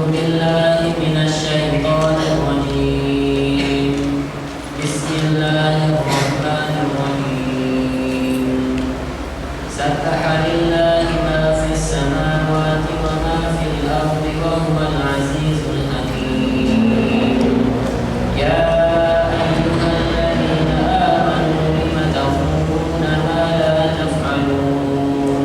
بالله من الشيطان الرجيم بسم الله الرحمن الرحيم سبح لله ما في السماوات وما في الأرض وهو العزيز الحكيم يا أيها الذين آمنوا لم تقولون ما لا تفعلون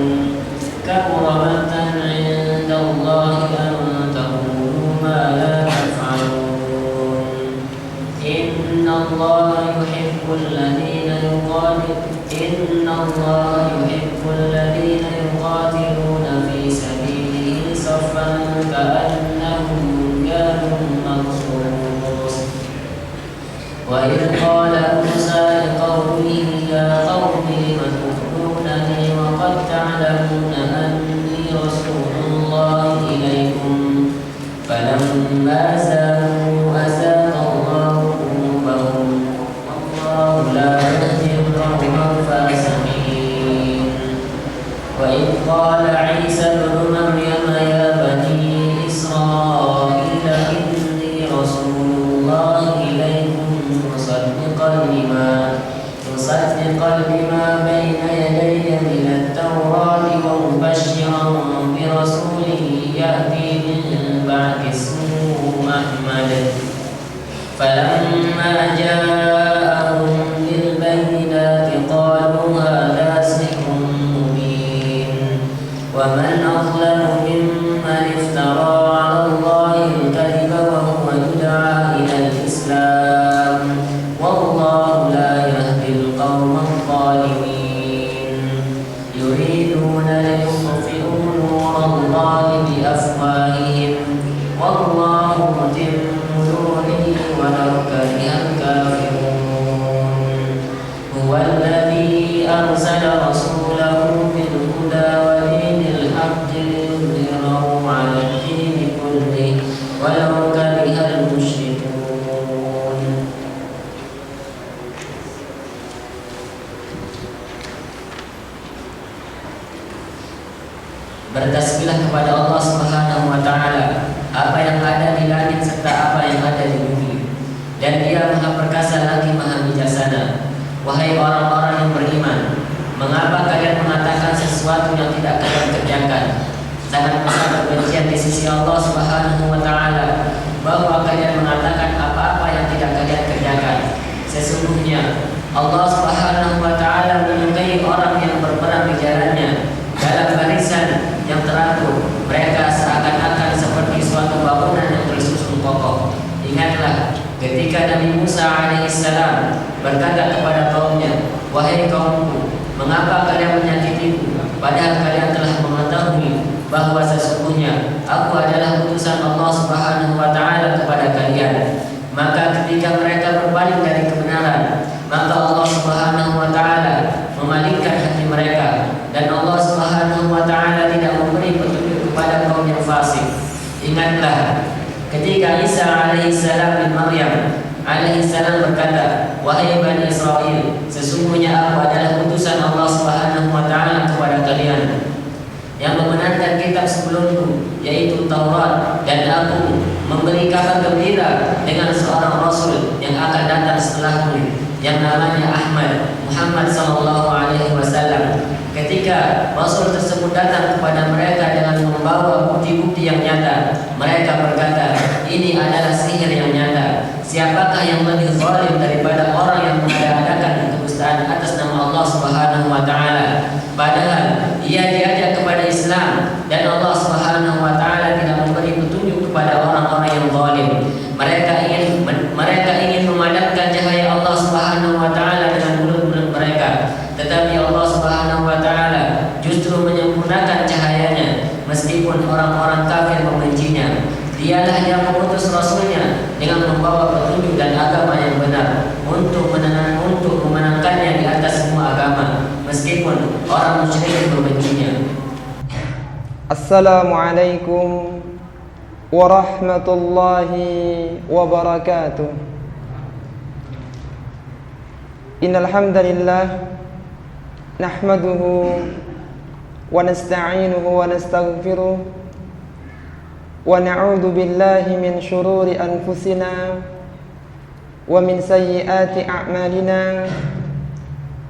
كبر مقتا عند الله أن تقولوا ما لا تفعلون إن الله يحب الذين يقاتلون في سبيله صفا كأنهم بنيان مرصوص وإذ قال موسى لقومه يا قوم لم تؤذونني وقد تعلمون أني رسول الله إليكم فلما زاغوا أزاغ الله قلوبهم والله لا يهدي القوم الفاسقين وإذ قال عيسى ابن مريم يا بني إسرائيل إني رسول الله إليكم مصدقا لما بين يدي من التوراة ومبشرا برسول يأتي من بعد اسمه أحمد فلما جاءهم بالبينات قالوا هذا سحر مبين ومن أظلم ممن افترى على الله الكذب وهو يدعى إلى الإسلام والله لا يهدي القوم الظالمين يريدون ليطفئوا نور الله بأفواههم والله متم نوره ولو كره الكافرون هو الذي أرسل رسوله بالهدى ودين الحق ليظهره على الدين كله ولو كره المشركون. Bertasbihlah kepada Allah Subhanahu wa taala apa yang ada di langit serta apa yang ada di bumi, dan Dia Maha Perkasa lagi Maha Bijaksana. Wahai orang-orang yang beriman, mengapa kalian mengatakan sesuatu yang tidak kalian kerjakan? Sangat besar kebencian di sisi Allah Subhanahu wa taala bahwa kalian mengatakan apa-apa yang tidak kalian kerjakan. Sesungguhnya Allah Subhanahu wa taala menyukai orang yang berperang di jalannya dalam barisan yang teratur. Mereka seakan-akan seperti suatu bangunan yang tersusun kokoh. Ingatlah ketika Nabi Musa alaihissalam berkata kepada kaumnya, wahai kaumku, mengapa kalian menyakitiku, padahal kalian telah mengetahui bahwa sesungguhnya aku adalah utusan Allah Subhanahu wa taala kepada kalian. Maka ketika mereka berbalik dari kebenaran, maka Allah Subhanahu wa taala memalingkan hati mereka, dan Allah Subhanahu wa taala tidak memberi petunjuk kepada kaum yang fasik. Ingatlah ketika Isa alaihissalam bin Maryam alaihissalam berkata, wahai Bani Israel, sesungguhnya aku adalah utusan Allah Subhanahu wa taala kepada kalian yang membenarkan kitab sebelumku, yaitu Taurat, dan aku memberi kabar gembira dengan seorang Rasul yang akan datang setelahku, yang namanya Ahmad, Muhammad sallallahu alaihi wasallam. Ketika Rasul tersebut datang kepada mereka dengan membawa bukti-bukti yang nyata, mereka berkata, ini adalah sihir yang nyata. Siapakah yang lebih zalim daripada orang yang mengadakan kedustaan atas nama Allah Subhanahu wa taala? Padahal ia diajak kepada Islam, dan Allah Subhanahu wa taala tidak memberi petunjuk kepada orang-orang yang zalim. Mereka ingin memadamkan cahaya Allah Subhanahu wa taala dengan mulut-mulut mereka, tetapi Allah Subhanahu wa taala justru menyempurnakan cahayanya meskipun orang-orang kafir membencinya. Dialah yang mengutus Rasulnya dengan membawa petunjuk dan agama yang benar untuk memenangkannya di atas semua agama, meskipun orang musyrik membencinya. Assalamualaikum warahmatullahi wabarakatuh. Innal hamdalillah nahmaduhu wa nasta'inuhu wa nastaghfiruh ونعوذ بالله من شرور أنفسنا ومن سيئات أعمالنا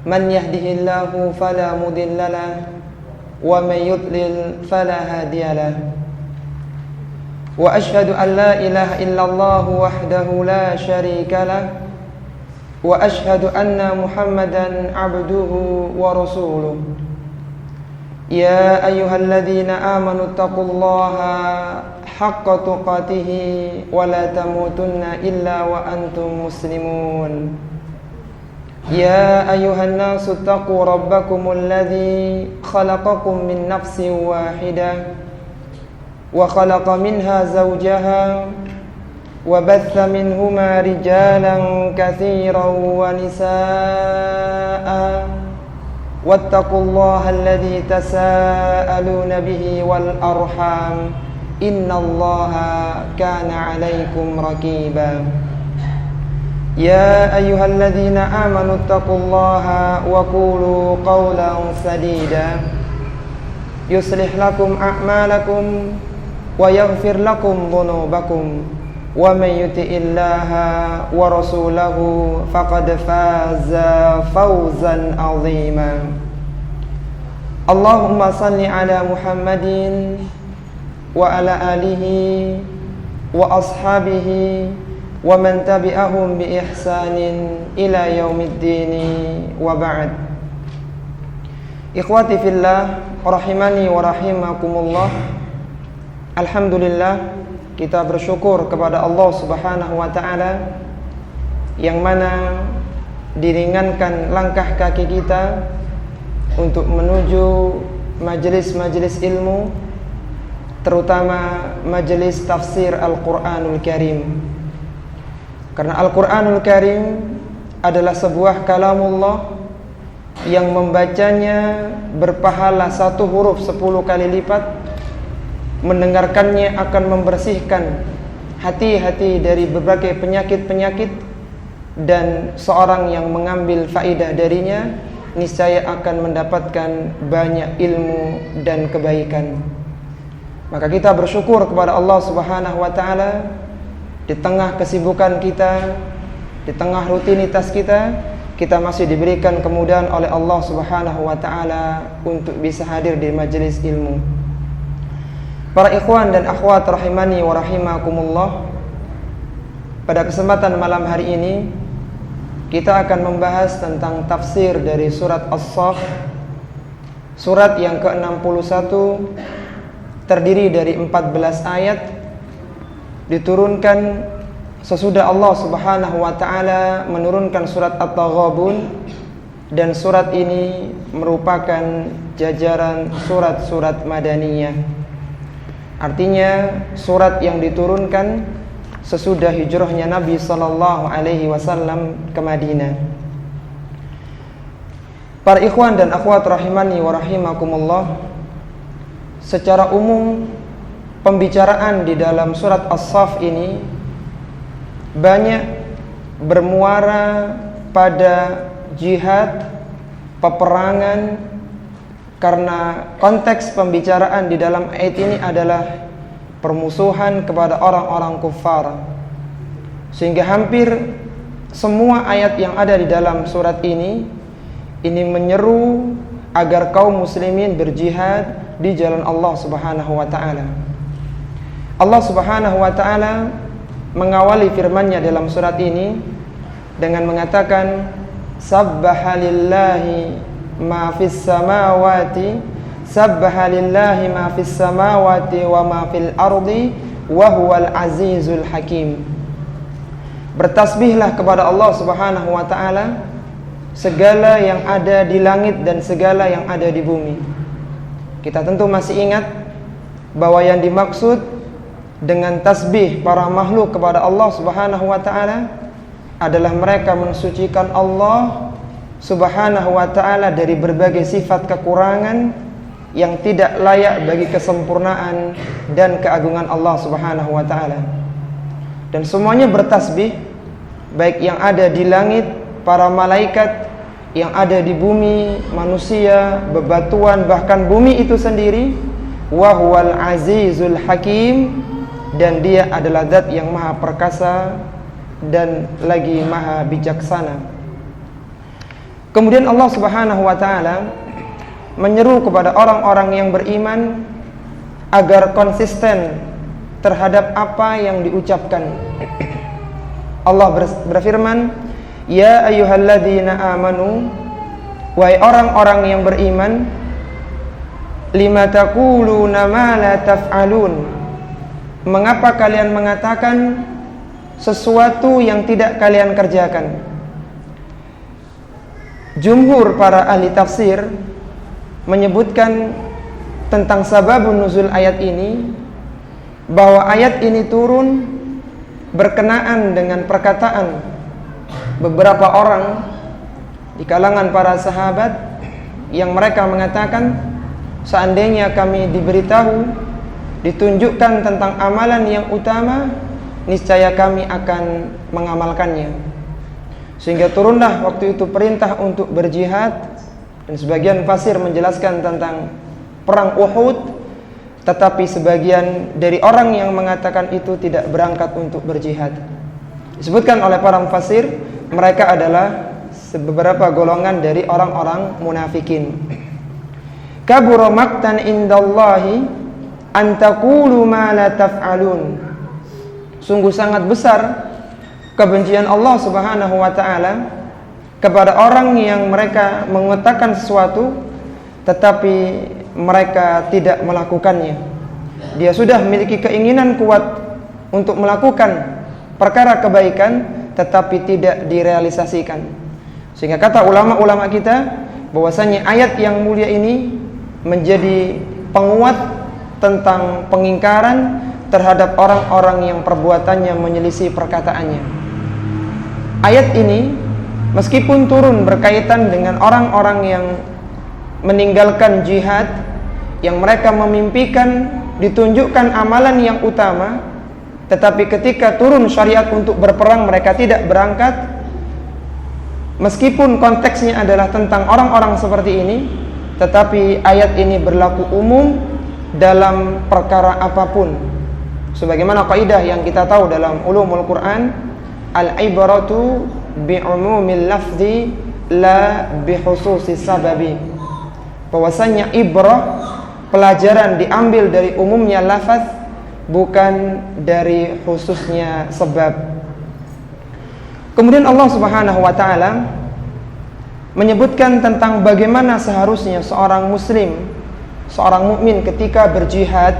من يهده الله فلا مضل له ومن يضلل فلا هادي له وأشهد أن لا إله إلا الله وحده لا شريك له وأشهد أن محمدا عبده ورسوله يا أيها الذين آمنوا اتقوا الله حق تقاته ولا تموتن إلا وأنتم مسلمون يا أيها الناس اتقوا ربكم الذي خلقكم من نفس واحدة وخلق منها زوجها وبث منهما رجالا كثيرا ونساء واتقوا الله الذي تساءلون به والأرحام إن الله كان عليكم رقيبا يا أيها الذين آمنوا اتقوا الله وقولوا قولا سديدا يصلح لكم أعمالكم ويغفر لكم ذنوبكم ومن يطع الله ورسوله فقد فاز فوزا عظيما اللهم صل على محمد وعلى آله وأصحابه ومن تبعهم بإحسان إلى يوم الدين وبعد إخواتي في الله rahimani wa rahimakumullah. Alhamdulillah, kita bersyukur kepada Allah Subhanahu wa taala yang mana diringankan langkah kaki kita untuk menuju majelis-majelis ilmu, terutama majelis tafsir Al-Qur'anul Karim. Karena Al-Qur'anul Karim adalah sebuah kalamullah yang membacanya berpahala 1 huruf 10 kali lipat, mendengarkannya akan membersihkan hati-hati dari berbagai penyakit-penyakit, dan seorang yang mengambil faidah darinya niscaya akan mendapatkan banyak ilmu dan kebaikan. Maka kita bersyukur kepada Allah Subhanahu wa taala di tengah kesibukan kita, di tengah rutinitas kita masih diberikan kemudahan oleh Allah Subhanahu wa taala untuk bisa hadir di majelis ilmu. Para ikhwan dan akhwat rahimani wa rahimakumullah, pada kesempatan malam hari ini kita akan membahas tentang tafsir dari surat As-Saff, surat yang ke-61, terdiri dari 14 ayat, diturunkan sesudah Allah Subhanahu wa taala menurunkan surat At-Taghabun, dan surat ini merupakan jajaran surat-surat Madaniyah. Artinya surat yang diturunkan sesudah hijrahnya Nabi sallallahu alaihi wasallam ke Madinah. Para ikhwan dan akhwat rahimani wa rahimakumullah, secara umum pembicaraan di dalam surat As-Saff ini banyak bermuara pada jihad, peperangan, karena konteks pembicaraan di dalam ayat ini adalah permusuhan kepada orang-orang kufar. Sehingga hampir semua ayat yang ada di dalam surat ini menyeru agar kaum muslimin berjihad di jalan Allah Subhanahu wa taala. Allah Subhanahu wa taala mengawali firman-Nya dalam surat ini dengan mengatakan sabbaha lillahi ma fis samawati sabbaha lillahi ma fis samawati wa ma fil ardi wa huwal azizul hakim. Bertasbihlah kepada Allah Subhanahu wa taala segala yang ada di langit dan segala yang ada di bumi. Kita tentu masih ingat bahwa yang dimaksud dengan tasbih para makhluk kepada Allah Subhanahu wa taala adalah mereka mensucikan Allah Subhanahu wa taala dari berbagai sifat kekurangan yang tidak layak bagi kesempurnaan dan keagungan Allah Subhanahu wa taala. Dan semuanya bertasbih, baik yang ada di langit, para malaikat, yang ada di bumi, manusia, bebatuan, bahkan bumi itu sendiri. Wa huwal azizul hakim, dan Dia adalah zat yang maha perkasa dan lagi maha bijaksana. Kemudian Allah Subhanahu wa taala menyeru kepada orang-orang yang beriman agar konsisten terhadap apa yang diucapkan. Allah berfirman, "Ya ayyuhalladzina amanu," wahai orang-orang yang beriman, "lima taquluna ma la taf'alun," mengapa kalian mengatakan sesuatu yang tidak kalian kerjakan? Jumhur para ahli tafsir menyebutkan tentang sababun nuzul ayat ini, bahwa ayat ini turun berkenaan dengan perkataan beberapa orang di kalangan para sahabat yang mereka mengatakan, seandainya kami diberitahu, ditunjukkan tentang amalan yang utama, niscaya kami akan mengamalkannya. Sehingga turunlah waktu itu perintah untuk berjihad, dan sebagian fasir menjelaskan tentang perang Uhud. Tetapi sebagian dari orang yang mengatakan itu tidak berangkat untuk berjihad. Disebutkan oleh para mufassir, mereka adalah beberapa golongan dari orang-orang munafikin. Kabura maqtan indallahi an taqulu ma la taf'alun. Sungguh sangat besar kebencian Allah Subhanahu wa taala kepada orang yang mereka mengatakan sesuatu tetapi mereka tidak melakukannya. Dia sudah memiliki keinginan kuat untuk melakukan perkara kebaikan tetapi tidak direalisasikan. Sehingga kata ulama-ulama kita bahwasanya ayat yang mulia ini menjadi penguat tentang pengingkaran terhadap orang-orang yang perbuatannya menyelisih perkataannya. Ayat ini meskipun turun berkaitan dengan orang-orang yang meninggalkan jihad, yang mereka memimpikan ditunjukkan amalan yang utama, tetapi ketika turun syariat untuk berperang mereka tidak berangkat. Meskipun konteksnya adalah tentang orang-orang seperti ini, tetapi ayat ini berlaku umum dalam perkara apapun. Sebagaimana kaidah yang kita tahu dalam ulumul Quran, al-ibratu bi'umumil lafzi la bikhususis sababi. Bahwasanya ibrah, pelajaran diambil dari umumnya lafaz, bukan dari khususnya sebab. Kemudian Allah Subhanahu wa taala menyebutkan tentang bagaimana seharusnya seorang muslim, seorang mukmin ketika berjihad,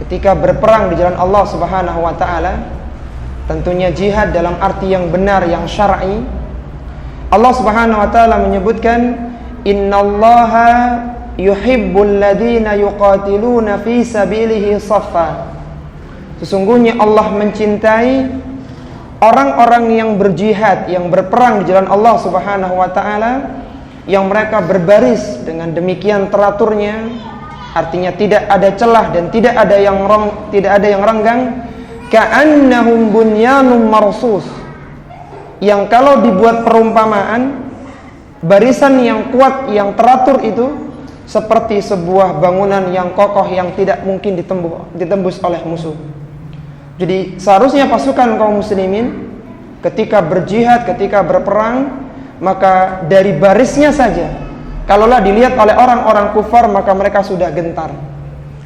ketika berperang di jalan Allah Subhanahu wa taala. Tentunya jihad dalam arti yang benar, yang syar'i. Allah Subhanahu wa taala menyebutkan, "Innallaha yuhibbul ladzina yuqatiluna fi sabilihi shaffa." Sesungguhnya Allah mencintai orang-orang yang berjihad, yang berperang di jalan Allah Subhanahu wa taala, yang mereka berbaris dengan demikian teraturnya, artinya tidak ada celah dan tidak ada yang renggang, ka'annahum bunyanun marsus, yang kalau dibuat perumpamaan, barisan yang kuat, yang teratur itu seperti sebuah bangunan yang kokoh yang tidak mungkin ditembus oleh musuh. Jadi seharusnya pasukan kaum muslimin ketika berjihad, ketika berperang, maka dari barisnya saja, kalaulah dilihat oleh orang-orang kufar, maka mereka sudah gentar.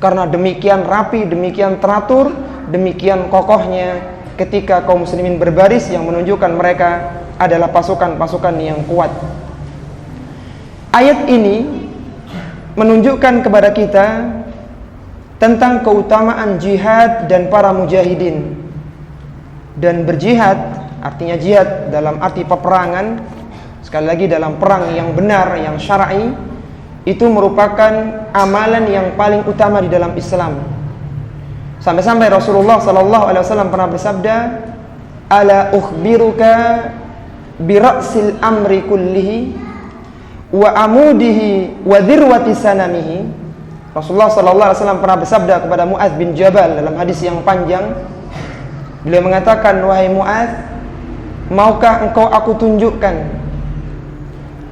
Karena demikian rapi, demikian teratur, demikian kokohnya ketika kaum muslimin berbaris, yang menunjukkan mereka adalah pasukan-pasukan yang kuat. Ayat ini menunjukkan kepada kita tentang keutamaan jihad dan para mujahidin. Dan berjihad artinya jihad dalam arti peperangan, sekali lagi dalam perang yang benar, yang syar'i, itu merupakan amalan yang paling utama di dalam Islam. Sampai-sampai Rasulullah SAW pernah bersabda, "Ala ukhbiruka bira'sil amri kullihi wa amudihi wa dhirwati sanamihi." Rasulullah SAW pernah bersabda kepada Mu'adz bin Jabal dalam hadis yang panjang. Beliau mengatakan, "Wahai Mu'adz, maukah engkau aku tunjukkan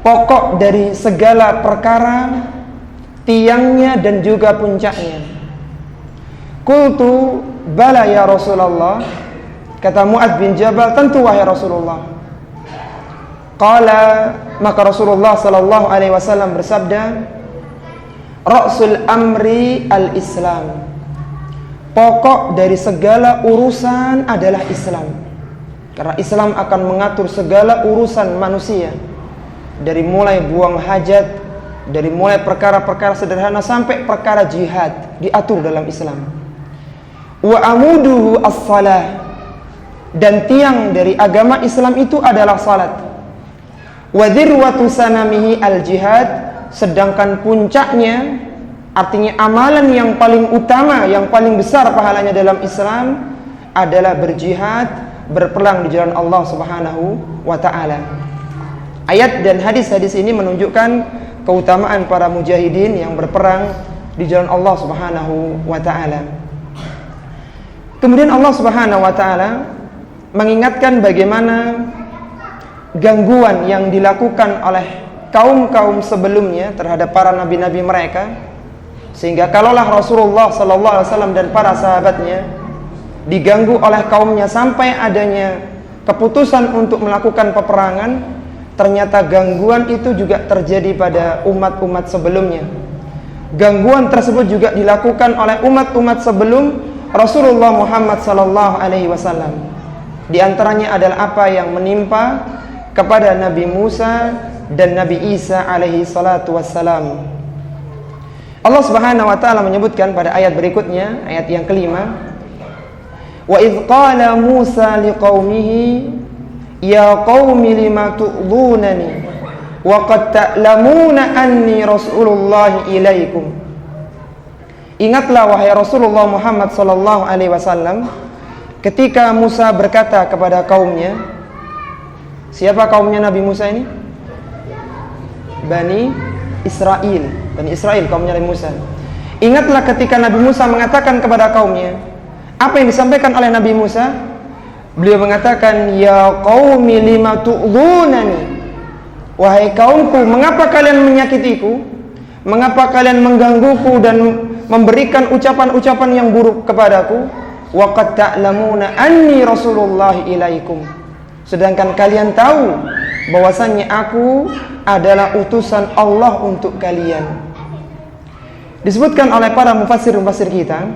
pokok dari segala perkara, tiangnya dan juga puncaknya?" Qultu "Bala ya Rasulullah." Kata Mu'adz bin Jabal, "Tentu wahai Rasulullah." Qala, maka Rasulullah sallallahu alaihi wasallam bersabda, "Ra'sul amri al-Islam." Pokok dari segala urusan adalah Islam. Karena Islam akan mengatur segala urusan manusia, dari mulai buang hajat, dari mulai perkara-perkara sederhana sampai perkara jihad diatur dalam Islam. Wa amuduhu as-salah, dan tiang dari agama Islam itu adalah salat. Wa dzirwatu sanamihi al-jihad, sedangkan puncaknya, artinya amalan yang paling utama, yang paling besar pahalanya dalam Islam adalah berjihad, berperang di jalan Allah Subhanahu wa taala. Ayat dan hadis-hadis ini menunjukkan keutamaan para mujahidin yang berperang di jalan Allah Subhanahu wa taala. Kemudian Allah Subhanahu wa taala mengingatkan bagaimana gangguan yang dilakukan oleh kaum-kaum sebelumnya terhadap para nabi-nabi mereka, sehingga kalaulah Rasulullah sallallahu alaihi wasallam dan para sahabatnya diganggu oleh kaumnya sampai adanya keputusan untuk melakukan peperangan, ternyata gangguan itu juga terjadi pada umat-umat sebelumnya. Gangguan tersebut juga dilakukan oleh umat-umat sebelum Rasulullah Muhammad sallallahu alaihi wasallam. Di antaranya adalah apa yang menimpa kepada Nabi Musa dan Nabi Isa alaihi salatu wassalam. Allah Subhanahu wa taala menyebutkan pada ayat berikutnya, ayat yang kelima, "Wa idz qala Musa liqaumihi ya qaumi lima tu'dhunani wa qad ta'lamuna anni rasulullah ilaikum." Ingatlah wahai Rasulullah Muhammad sallallahu alaihi wasallam ketika Musa berkata kepada kaumnya. Siapa kaumnya Nabi Musa ini? Bani Israel. Bani Israel kaumnya Nabi Musa. Ingatlah ketika Nabi Musa mengatakan kepada kaumnya, apa yang disampaikan oleh Nabi Musa? Beliau mengatakan, "Ya qaumi lima tu'dhunani." Wahai kaumku, mengapa kalian menyakitiku? Mengapa kalian menggangguku dan memberikan ucapan-ucapan yang buruk kepadaku? Wa qad ta'lamuna anni rasulullah ilaikum. Sedangkan kalian tahu bahwasannya aku adalah utusan Allah untuk kalian. Disebutkan oleh para mufassir-mufassir kita,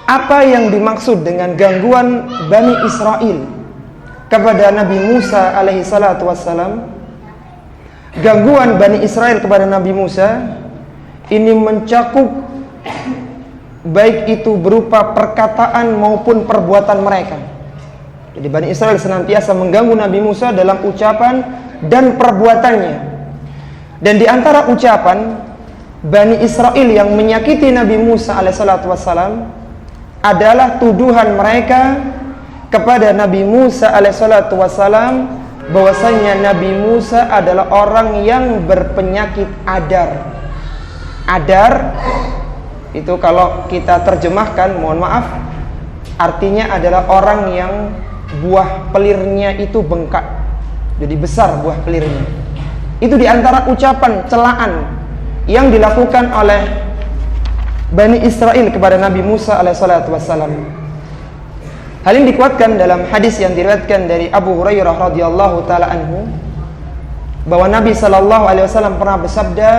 apa yang dimaksud dengan gangguan Bani Israel kepada Nabi Musa alaihi salatu wassalam. Gangguan Bani Israel kepada Nabi Musa ini mencakup baik itu berupa perkataan maupun perbuatan mereka. Jadi Bani Israel senantiasa mengganggu Nabi Musa dalam ucapan dan perbuatannya. Dan di antara ucapan Bani Israel yang menyakiti Nabi Musa alaihissalatu wassalam adalah tuduhan mereka kepada Nabi Musa alaihissalatu wassalam bahwasanya Nabi Musa adalah orang yang berpenyakit adar. Adar itu kalau kita terjemahkan, mohon maaf, artinya adalah orang yang buah pelirnya itu bengkak, jadi besar buah pelirnya. Itu diantara ucapan celaan yang dilakukan oleh Bani Israel kepada Nabi Musa alaihissalatu wassalam. Hal ini dikuatkan dalam hadis yang diriwayatkan dari Abu Hurairah radhiyallahu taala anhu, bahwa Nabi sallallahu alaihi wasallam pernah bersabda,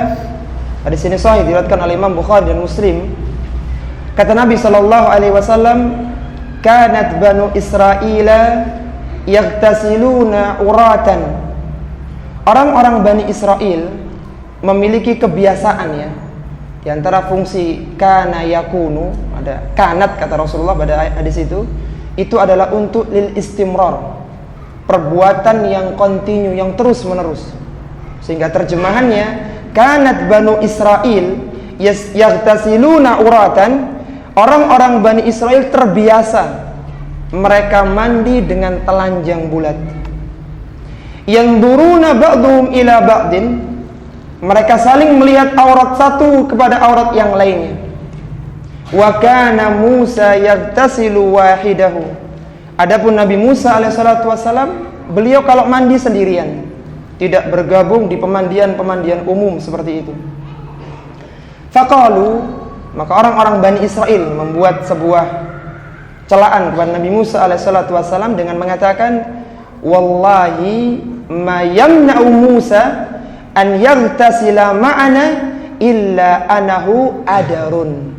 hadis ini sahih diriwayatkan oleh Imam Bukhari dan Muslim. Kata Nabi sallallahu alaihi wasallam, "Kanat Banu Israila yaghtasiluna uratan." Orang-orang Bani Israel memiliki kebiasaan, ya. Di antara fungsi kana yakunu, ada kanat kata Rasulullah pada hadis itu adalah untuk lil istimrar, perbuatan yang kontinu, yang terus menerus. Sehingga terjemahannya, kanat Banu Israel yaghtasiluna uratan, orang-orang Bani Israel terbiasa mereka mandi dengan telanjang bulat. Yanzuruna ba'dhum ila ba'din, mereka saling melihat aurat satu kepada aurat yang lainnya. Wa kana Musa yaghtasilu wahidahu. Adapun Nabi Musa alaihissalatu wassalam, beliau kalau mandi sendirian, tidak bergabung di pemandian-pemandian umum seperti itu. Faqalu, maka orang-orang Bani Israel membuat sebuah celaan kepada Nabi Musa alaihissalatu wassalam dengan mengatakan, wallahi ma yamna'u Musa an yaghtasila ma'ana illa anahu adarun.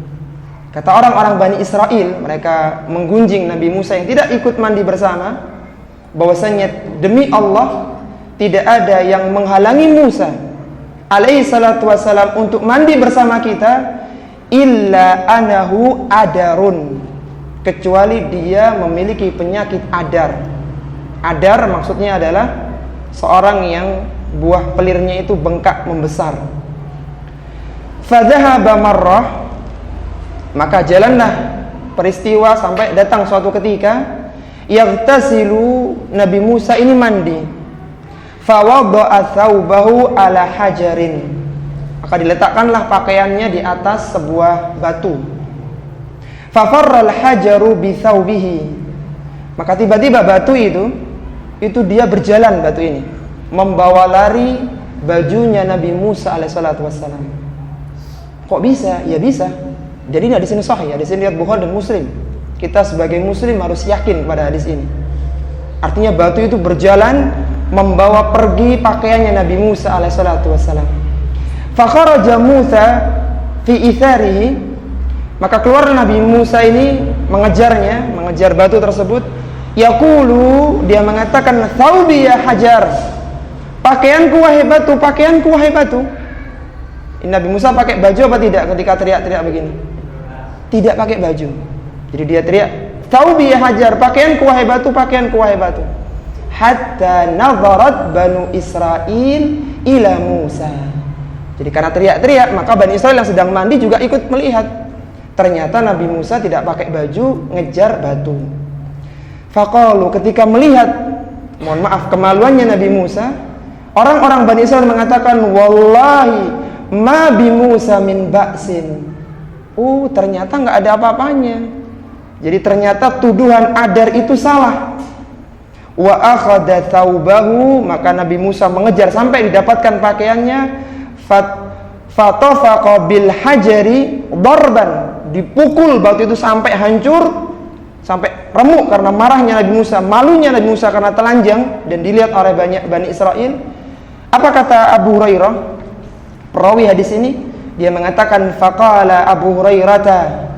Kata orang-orang Bani Israel, mereka menggunjing Nabi Musa yang tidak ikut mandi bersama, bahwasanya demi Allah tidak ada yang menghalangi Musa alaihi salatu wassalam untuk mandi bersama kita illa anahu adarun, kecuali dia memiliki penyakit adar. Adar maksudnya adalah seorang yang buah pelirnya itu bengkak membesar. Fadhahaba marrah, maka jalanlah peristiwa sampai datang suatu ketika yaghtasilu, Nabi Musa ini mandi. Fawadha'a thawbahu ala hajarin, maka diletakkanlah pakaiannya di atas sebuah batu. Fafarral hajaru bi thawbihi, maka tiba-tiba batu itu dia berjalan, batu ini membawa lari bajunya Nabi Musa alaihissalatu wassalam. Kok bisa? Ya bisa. Jadi di sini sahih, di sini lihat Bukhari dan Muslim. Kita sebagai muslim harus yakin pada hadis ini. Artinya batu itu berjalan membawa pergi pakaiannya Nabi Musa alaihissalatu wassalam. Fa kharaja Musa fi itharihi, maka keluar Nabi Musa ini mengejar batu tersebut. Yaqulu, dia mengatakan, thawbi ya hajar, pakaianku wahai batu, pakaianku wahai batu. Nabi Musa pakai baju apa tidak ketika teriak-teriak begini? Tidak pakai baju. Jadi dia teriak, thawbi ya hajar, pakaianku wahai batu, pakaianku wahai batu. Hatta nadharat Banu Israel ila Musa. Jadi karena teriak-teriak, maka Bani Israel yang sedang mandi juga ikut melihat. Ternyata Nabi Musa tidak pakai baju, ngejar batu. Faqalu, ketika melihat, mohon maaf, kemaluannya Nabi Musa, orang-orang Bani Israel mengatakan, wallahi ma bi Musa min ba'sin. Ternyata nggak ada apa-apanya. Jadi ternyata tuduhan adar itu salah. Wa akhadha thawbahu, maka Nabi Musa mengejar sampai didapatkan pakaiannya. Fatafaqa bil hajari darban, dipukul batu itu sampai hancur, sampai remuk karena marahnya Nabi Musa, malunya Nabi Musa karena telanjang dan dilihat oleh banyak Bani Israel. Apa kata Abu Hurairah, perawi hadis ini? Dia mengatakan, faqala Abu Hurairah,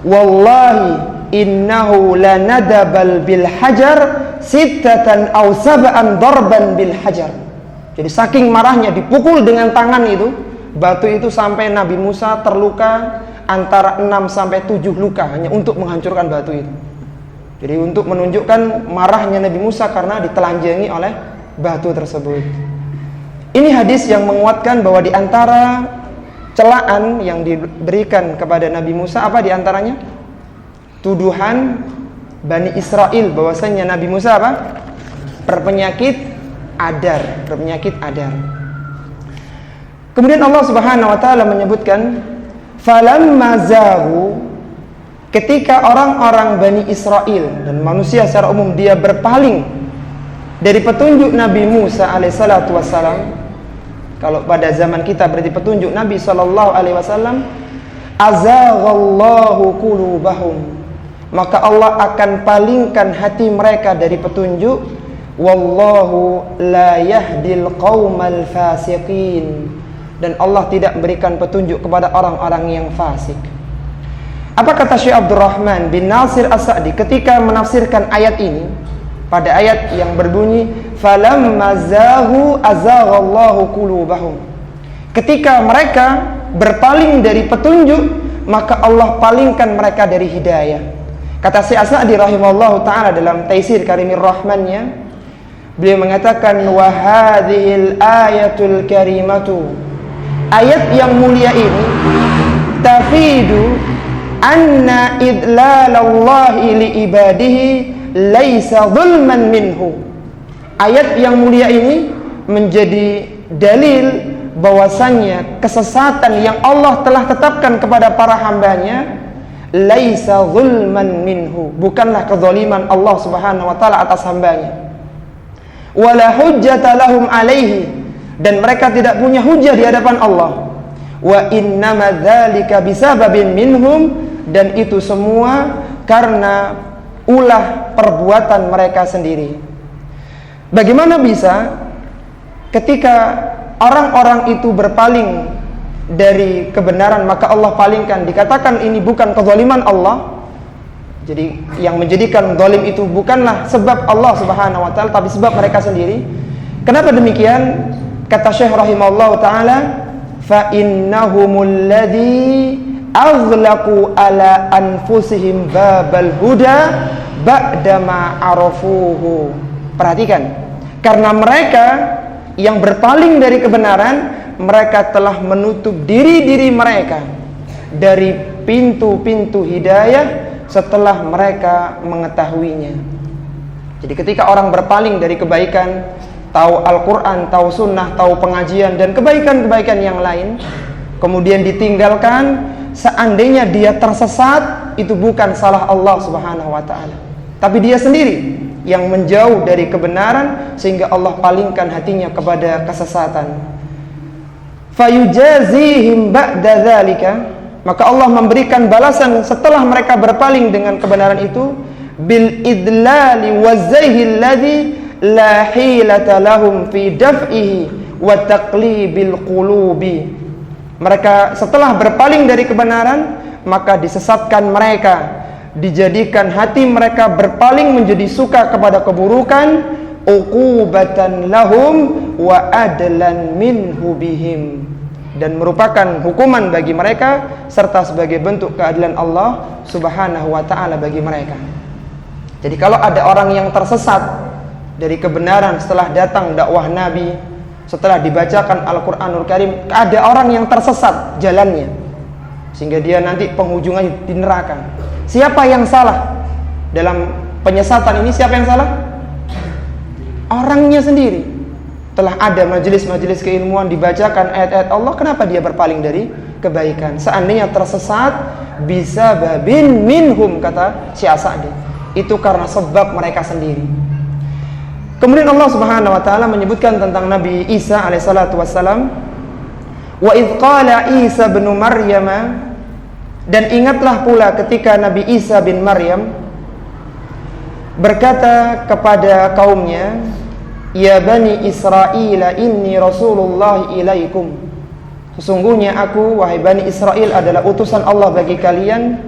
wallahi innahu lanadabal bil hajar sittatan aw sab'an darban bil hajar. Jadi saking marahnya dipukul dengan tangan itu, batu itu sampai Nabi Musa terluka antara 6 sampai 7 luka hanya untuk menghancurkan batu itu. Jadi untuk menunjukkan marahnya Nabi Musa karena ditelanjangi oleh batu tersebut. Ini hadis yang menguatkan bahwa di antara celaan yang diberikan kepada Nabi Musa apa di antaranya? Tuduhan Bani Israel bahwasanya Nabi Musa apa? Berpenyakit adar. Kemudian Allah Subhanahu wa taala menyebutkan, falamma zaghu, ketika orang-orang Bani Israel dan manusia secara umum dia berpaling dari petunjuk Nabi Musa alaihissalatu wassalam. Kalau pada zaman kita berarti petunjuk Nabi sallallahu alaihi wasallam, azaghallahu qulubahum, maka Allah akan palingkan hati mereka dari petunjuk. Wallahu la yahdil qaumal fasiqin, dan Allah tidak memberikan petunjuk kepada orang-orang yang fasik. Apa kata Syekh Abdurrahman bin Nasir As-Sa'di ketika menafsirkan ayat ini pada ayat yang berbunyi falamma zaghu azaghallahu qulubahum, ketika mereka berpaling dari petunjuk maka Allah palingkan mereka dari hidayah. Kata Syekh As-Sa'di rahimahullahu taala dalam Taisir Karimir Rahmannya, beliau mengatakan wa hadhil ayatul karimatu, ayat yang mulia ini tafidu anna idlalallahi li ibadihi laisa zulman minhu. Ayat yang mulia ini menjadi dalil bahwasannya kesesatan yang Allah telah tetapkan kepada para hambanya laisa zulman minhu, bukanlah kezaliman Allah Subhanahu wa taala atas hambanya. Wala hujjata lahum alaihi, dan mereka tidak punya hujjah di hadapan Allah. wa innama dzalika bisababin minhum, dan itu semua karena ulah perbuatan mereka sendiri. Bagaimana bisa ketika orang-orang itu berpaling dari kebenaran maka Allah palingkan? Dikatakan ini bukan kezaliman Allah. Jadi yang menjadikan zalim itu bukanlah sebab Allah Subhanahu wa taala, tapi sebab mereka sendiri. Kenapa demikian? Kata Syekh rahimahullah taala, fa innahumul ladzi aghlaqu ala anfusihim babal huda ba'dama arafuhu. Perhatikan, karena mereka yang berpaling dari kebenaran, mereka telah menutup diri-diri mereka dari pintu-pintu hidayah setelah mereka mengetahuinya. Jadi ketika orang berpaling dari kebaikan, tahu Al-Quran, tahu sunnah, tahu pengajian dan kebaikan-kebaikan yang lain, kemudian ditinggalkan, seandainya dia tersesat, itu bukan salah Allah Subhanahu wa ta'ala, tapi dia sendiri yang menjauh dari kebenaran sehingga Allah palingkan hatinya kepada kesesatan. Fayujazihim ba'da dzalika, maka Allah memberikan balasan setelah mereka berpaling dengan kebenaran itu, bil idlali wazayhil ladzi la hilata lahum fi daf'ihi wa taqlibil qulubi. Mereka setelah berpaling dari kebenaran, maka disesatkan mereka, dijadikan hati mereka berpaling menjadi suka kepada keburukan, uqubatan lahum wa adlan minhu bihim, dan merupakan hukuman bagi mereka serta sebagai bentuk keadilan Allah Subhanahu wa ta'ala bagi mereka. Jadi kalau ada orang yang tersesat dari kebenaran setelah datang dakwah Nabi, setelah dibacakan Al-Quranul Karim, ada orang yang tersesat jalannya sehingga dia nanti penghujungnya di neraka. Siapa yang salah dalam penyesatan ini? Siapa yang salah? Orangnya sendiri. Telah ada majelis-majelis keilmuan, dibacakan ayat-ayat Allah, kenapa dia berpaling dari kebaikan? Seandainya tersesat, bisa babin minhum, kata Syekh Sa'di, itu karena sebab mereka sendiri. Kemudian Allah Subhanahu wa taala menyebutkan tentang Nabi Isa alaihissalatu wassalam, wa idz qala Isa bin Maryam, dan ingatlah pula ketika Nabi Isa bin Maryam berkata kepada kaumnya, ya bani Israel, inni rasulullah ilaikum, sesungguhnya aku, wahai bani Israel, adalah utusan Allah bagi kalian,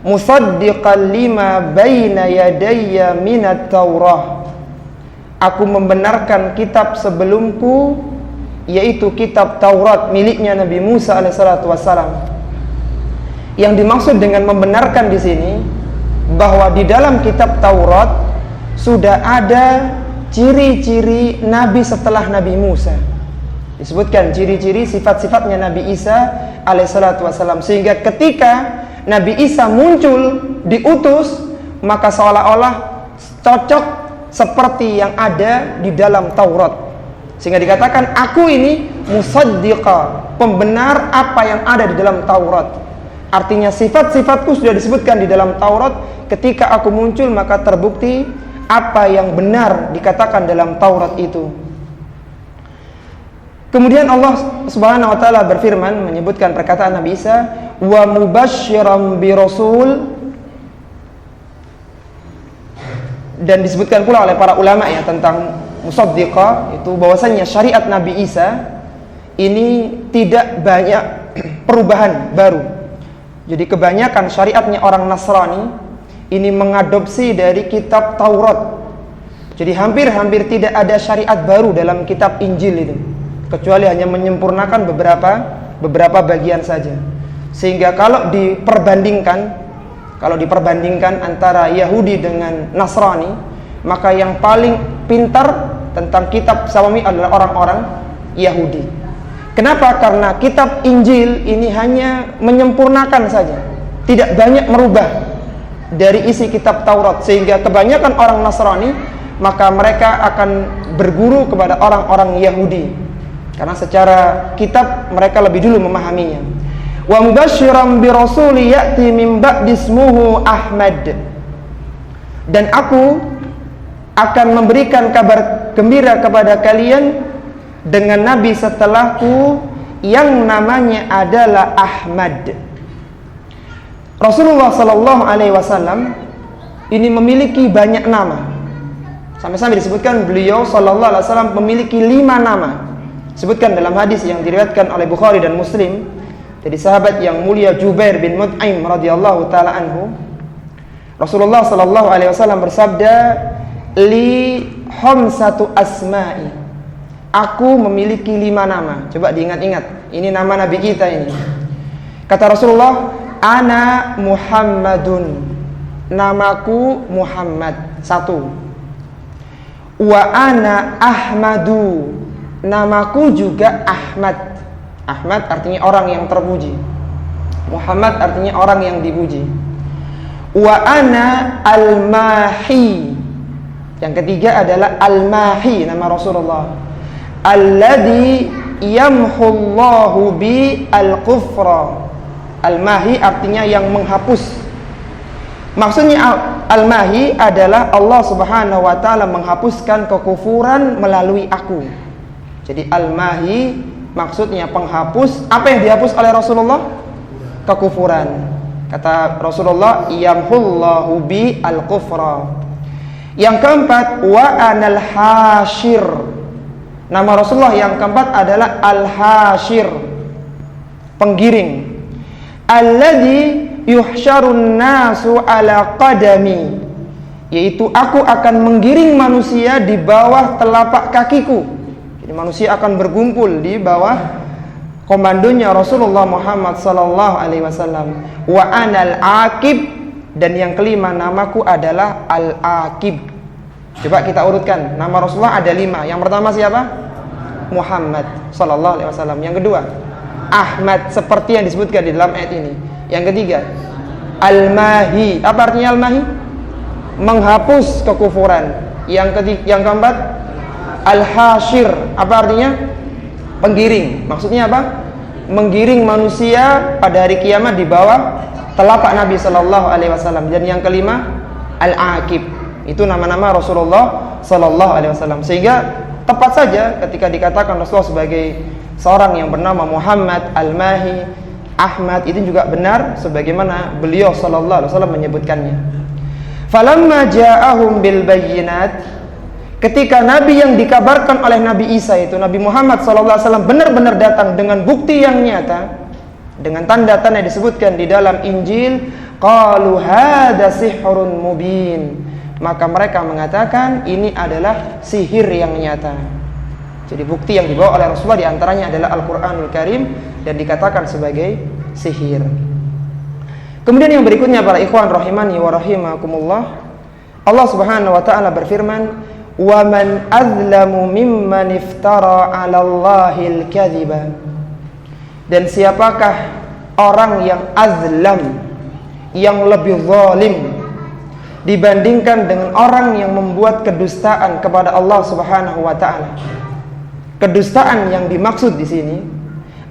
musaddiqan lima baina yadayya minat Taurah, aku membenarkan kitab sebelumku, yaitu kitab Taurat miliknya Nabi Musa alaihissalatu wassalam. Yang dimaksud dengan membenarkan di sini, bahwa di dalam kitab Taurat sudah ada ciri-ciri Nabi setelah Nabi Musa. Disebutkan ciri-ciri sifat-sifatnya Nabi Isa alaihissalatu wassalam, sehingga ketika Nabi Isa muncul, diutus, maka seolah-olah cocok seperti yang ada di dalam Taurat. Sehingga dikatakan, aku ini musaddiqa, pembenar apa yang ada di dalam Taurat. Artinya sifat-sifatku sudah disebutkan di dalam Taurat. Ketika aku muncul, maka terbukti apa yang benar dikatakan dalam Taurat itu. Kemudian Allah Subhanahu wa taala berfirman menyebutkan perkataan Nabi Isa, wa mubasysyiran bi rasul, dan disebutkan pula oleh para ulama ya tentang musaddiqa, itu bahwasanya syariat Nabi Isa ini tidak banyak perubahan baru. Jadi kebanyakan syariatnya orang Nasrani ini mengadopsi dari kitab Taurat. Jadi hampir-hampir tidak ada syariat baru dalam kitab Injil itu, kecuali hanya menyempurnakan beberapa bagian saja. Sehingga kalau diperbandingkan antara Yahudi dengan Nasrani, maka yang paling pintar tentang kitab Samawi adalah orang-orang Yahudi. Kenapa? Karena kitab Injil ini hanya menyempurnakan saja, tidak banyak merubah dari isi kitab Taurat. Sehingga kebanyakan orang Nasrani, maka mereka akan berguru kepada orang-orang Yahudi, karena secara kitab mereka lebih dulu memahaminya. Wa mubasysyiran bi rasuli ya'ti min ba'di ismuhu Ahmad, dan aku akan memberikan kabar gembira kepada kalian dengan nabi setelahku yang namanya adalah Ahmad. Rasulullah sallallahu alaihi wasallam ini memiliki banyak nama. Sampai-sampai disebutkan beliau sallallahu alaihi wasallam memiliki 5 nama. Disebutkan dalam hadis yang diriwayatkan oleh Bukhari dan Muslim dari sahabat yang mulia Jubair bin Mut'im radhiyallahu taala anhu. Rasulullah sallallahu alaihi wasallam bersabda, "Li khamsatu asma'i." Aku memiliki 5 nama. Coba diingat-ingat. Ini nama Nabi kita ini. Kata Rasulullah, "Ana Muhammadun." Namaku Muhammad. 1. Wa ana Ahmadu. Namaku juga Ahmad. Ahmad artinya orang yang terpuji. Muhammad artinya orang yang dipuji. Wa ana Al-Mahi. Yang ketiga adalah Al-Mahi, nama Rasulullah. Alladhi yamhullahu bi al-kufra. Al-Mahi artinya yang menghapus. Maksudnya Al-Mahi adalah Allah Subhanahu wa taala menghapuskan kekufuran melalui aku. Jadi Al-Mahi maksudnya penghapus. Apa yang dihapus oleh Rasulullah? Kekufuran. Kata Rasulullah, yamhullahu bi al-kufra. Yang keempat, wa anal hashir. Nama Rasulullah yang keempat adalah al-hashir, penggiring. Alladzi yuhsyarun nasu ala qadami, yaitu aku akan menggiring manusia di bawah telapak kakiku. Jadi manusia akan berkumpul di bawah komandonya Rasulullah Muhammad sallallahu alaihi wasallam. Wa anal aqib, dan yang kelima namaku adalah al-aqib. Coba kita urutkan. Nama Rasulullah ada 5. Yang pertama siapa? Muhammad sallallahu alaihi wasallam. Yang kedua Ahmad, seperti yang disebutkan di dalam ayat ini. Yang ketiga Al-Mahi. Apa artinya Al-Mahi? Menghapus kekufuran. Yang keempat Al-Hashir. Apa artinya? Penggiring. Maksudnya apa? Menggiring manusia pada hari kiamat di bawah telapak Nabi sallallahu alaihi wasallam. Dan yang kelima Al-Aqib. Itu nama-nama Rasulullah sallallahu alaihi wasallam. Sehingga tepat saja ketika dikatakan Rasulullah sebagai seorang yang bernama Muhammad, Al-Mahi, Ahmad, itu juga benar sebagaimana beliau sallallahu alaihi wasallam menyebutkannya. Falamma ja'ahum bil bayyinat, ketika Nabi yang dikabarkan oleh Nabi Isa itu Nabi Muhammad sallallahu alaihi wasallam benar-benar datang dengan bukti yang nyata, dengan tanda-tanda yang disebutkan di dalam Injil, qalu hadza sihrun mubin. Maka mereka mengatakan ini adalah sihir yang nyata. Jadi bukti yang dibawa oleh Rasulullah diantaranya adalah Al-Quranul Karim dan dikatakan sebagai sihir. Kemudian yang berikutnya para ikhwan rahimani wa rahimakumullah, Allah Subhanahu wa taala berfirman, "Wa man azlamu mimman iftara 'ala Allahil kadhiba." Dan siapakah orang yang azlam, yang lebih zalim dibandingkan dengan orang yang membuat kedustaan kepada Allah Subhanahu wa taala. Kedustaan yang dimaksud di sini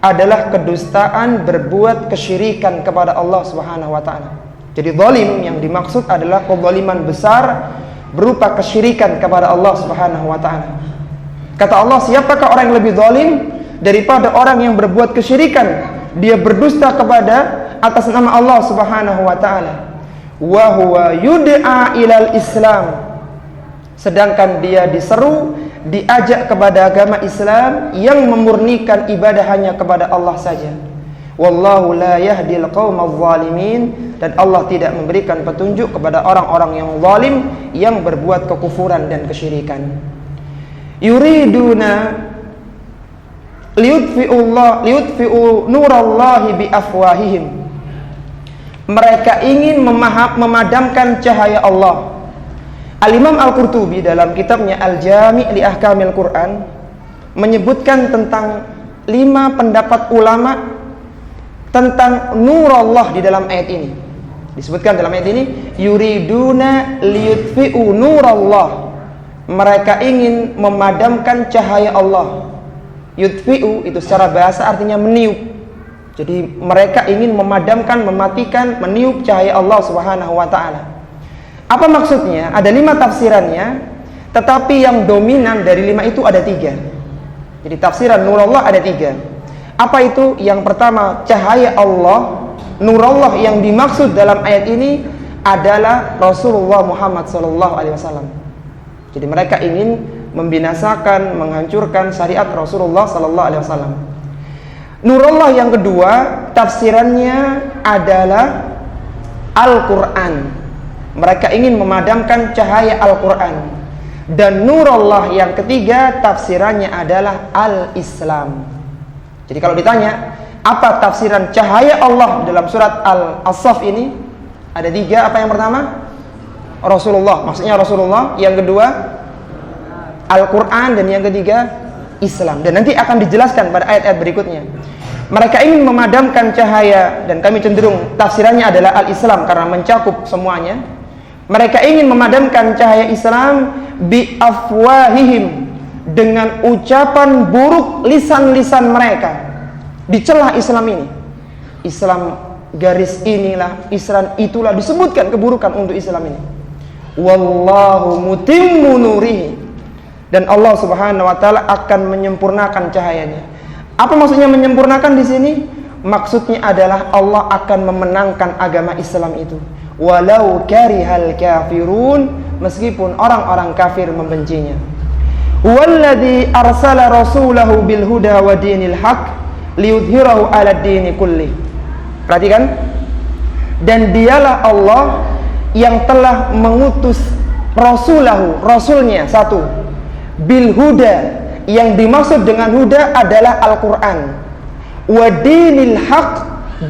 adalah kedustaan berbuat kesyirikan kepada Allah Subhanahu wa taala. Jadi zalim yang dimaksud adalah kezaliman besar berupa kesyirikan kepada Allah Subhanahu wa taala. Kata Allah, siapakah orang yang lebih zalim daripada orang yang berbuat kesyirikan? Dia berdusta kepada atas nama Allah Subhanahu wa taala. Wa huwa yud'a ilal Islam, sedangkan dia diseru, diajak kepada agama Islam yang memurnikan ibadah hanya kepada Allah saja. Wallahu la yahdil qaumadz zalimin, dan Allah tidak memberikan petunjuk kepada orang-orang yang zalim yang berbuat kekufuran dan kesyirikan. Yuriduna liyutfi'u nurallahi bi afwahihim. Mereka ingin memadamkan cahaya Allah. Al-Imam Al-Qurtubi dalam kitabnya Al-Jami' li Ahkamil Quran menyebutkan tentang 5 pendapat ulama tentang nur Allah di dalam ayat ini. Disebutkan dalam ayat ini, yuriduna liyutfi'u nurallah. Mereka ingin memadamkan cahaya Allah. Yutfi'u itu secara bahasa artinya meniup. Jadi mereka ingin memadamkan, mematikan, meniup cahaya Allah Subhanahu wa taala. Apa maksudnya? Ada 5 tafsirannya, tetapi yang dominan dari 5 itu ada 3. Jadi tafsiran nurullah ada 3. Apa itu? Yang pertama, cahaya Allah, nurullah yang dimaksud dalam ayat ini adalah Rasulullah Muhammad SAW. Jadi mereka ingin membinasakan, menghancurkan syariat Rasulullah SAW. Nurullah yang kedua, tafsirannya adalah Al-Quran. Mereka ingin memadamkan cahaya Al-Quran. Dan nurullah yang ketiga, tafsirannya adalah Al-Islam. Jadi kalau ditanya, apa tafsiran cahaya Allah dalam surat Al-Saf ini? Ada tiga. Apa yang pertama? Rasulullah, maksudnya Rasulullah. Yang kedua, Al-Quran. Dan yang ketiga, Islam. Dan nanti akan dijelaskan pada ayat-ayat berikutnya. Mereka ingin memadamkan cahaya, dan kami cenderung tafsirannya adalah Al-Islam karena mencakup semuanya. Mereka ingin memadamkan cahaya Islam bi afwahihim, dengan ucapan buruk lisan-lisan mereka. Dicela Islam ini. Islam garis inilah, Islam itulah, disebutkan keburukan untuk Islam ini. Wallahu mutimmu nurihi. Dan Allah Subhanahu wa taala akan menyempurnakan cahayanya. Apa maksudnya menyempurnakan di sini? Maksudnya adalah Allah akan memenangkan agama Islam itu. Walau karihal kafirun, meskipun orang-orang kafir membencinya. Walladzi arsala rasulahu bil huda wa dinil haq liyudhhirahu 'ala dini kulli. Perhatikan. Dan dialah Allah yang telah mengutus rasulahu, rasulnya satu, bil huda, yang dimaksud dengan huda adalah Al-Quran, wa dinil haq,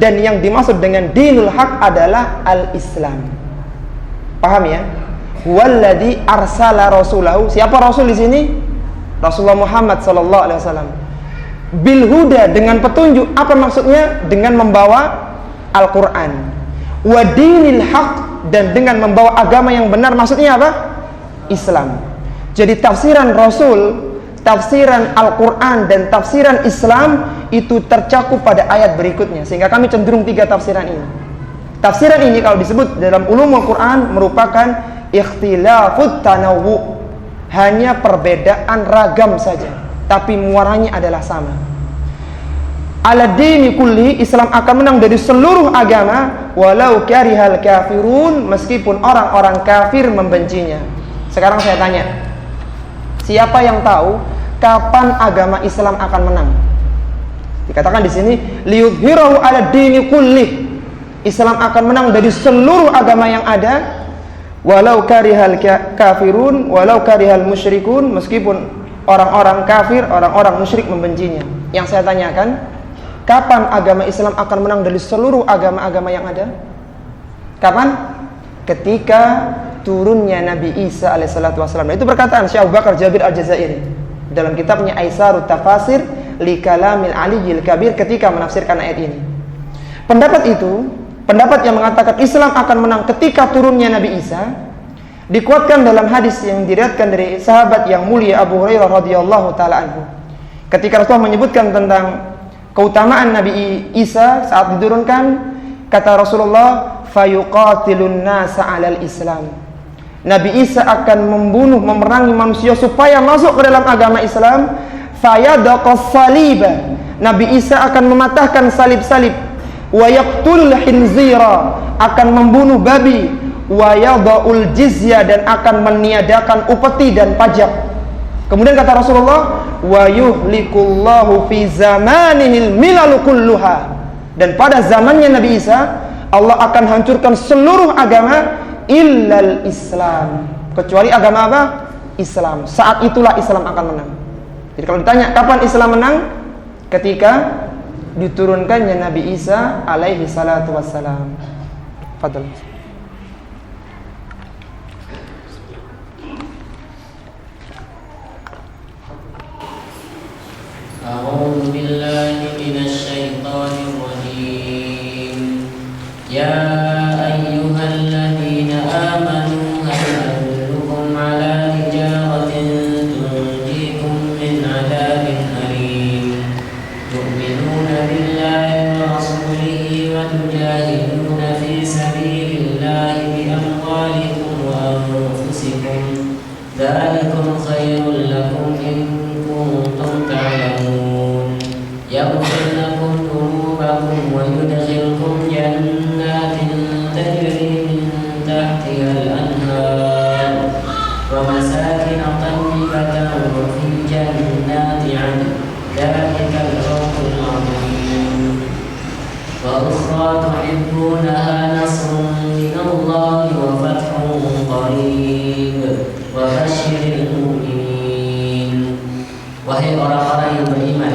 dan yang dimaksud dengan dinul haq adalah Al-Islam. Paham ya? Walladzi arsala rasulahu. Siapa rasul di sini? Rasulullah Muhammad sallallahu alaihi wasallam. Bil huda, dengan petunjuk. Apa maksudnya? Dengan membawa Al-Quran. Wa dinil haq, dan dengan membawa agama yang benar. Maksudnya apa? Islam. Jadi tafsiran Rasul, tafsiran Al-Quran, dan tafsiran Islam itu tercakup pada ayat berikutnya. Sehingga kami cenderung tiga tafsiran ini. Tafsiran ini kalau disebut dalam ulumul Quran merupakan ikhtilafut tanawwu, hanya perbedaan ragam saja, tapi muaranya adalah sama. Ala dini kulli, Islam akan menang dari seluruh agama, walau karihal kafirun, meskipun orang-orang kafir membencinya. Sekarang saya tanya, siapa yang tahu kapan agama Islam akan menang? Dikatakan di sini liyudhhirahu 'ala dini kulli. Islam akan menang dari seluruh agama yang ada, walau karihal kafirun, walau karihal musyrikun, meskipun orang-orang kafir, orang-orang musyrik membencinya. Yang saya tanyakan, kapan agama Islam akan menang dari seluruh agama-agama yang ada? Kapan? Ketika turunnya Nabi Isa alaihissalatu wassalam. Itu perkataan Syekh Abu Bakar Jabir Al-Jazairi dalam kitabnya Aisarut Tafasir li Kalamil Aliyyil Kabir ketika menafsirkan ayat ini. Pendapat itu, pendapat yang mengatakan Islam akan menang ketika turunnya Nabi Isa, dikuatkan dalam hadis yang diriwayatkan dari sahabat yang mulia Abu Hurairah radhiyallahu taala anhu. Ketika Rasulullah menyebutkan tentang keutamaan Nabi Isa saat diturunkan, kata Rasulullah, fayuqatilun nasa 'alal Islam. Nabi Isa akan membunuh, memerangi manusia supaya masuk ke dalam agama Islam. Fayadaqas saliba, Nabi Isa akan mematahkan salib-salib. Wa yaqtulul khinzira, akan membunuh babi. Wa yada'ul jizya, dan akan meniadakan upeti dan pajak. Kemudian kata Rasulullah, wa yuhlikullahu fi zamanihil milalu kulluha, dan pada zamannya Nabi Isa Allah akan hancurkan seluruh agama illal Islam, kecuali agama apa? Islam. Saat itulah Islam akan menang. Jadi kalau ditanya kapan Islam menang, ketika diturunkannya Nabi Isa alaihi salatu wassalam. Fadl. A'udzu billahi minasy syaithanir rajim. Ya ayyuhalladzina amanu hal adullukum ala tijaratin tunjikum min 'adzabin alim. Tu'minuna billahi wa rasulihi wa tujahiduna fi sabilillahi bi amwalikum wa anfusikum. Dzalikum khairul lakum in kuntum ta'lamun. Yaghfir جنات تجري من تحتها الأنهار ومساكن طيبة في جنات عدن ذلك الفوز العظيم وأخرى تحبونها نصر من الله وفتح قريب وبشر المؤمنين. Wahai orang-orang yang beriman,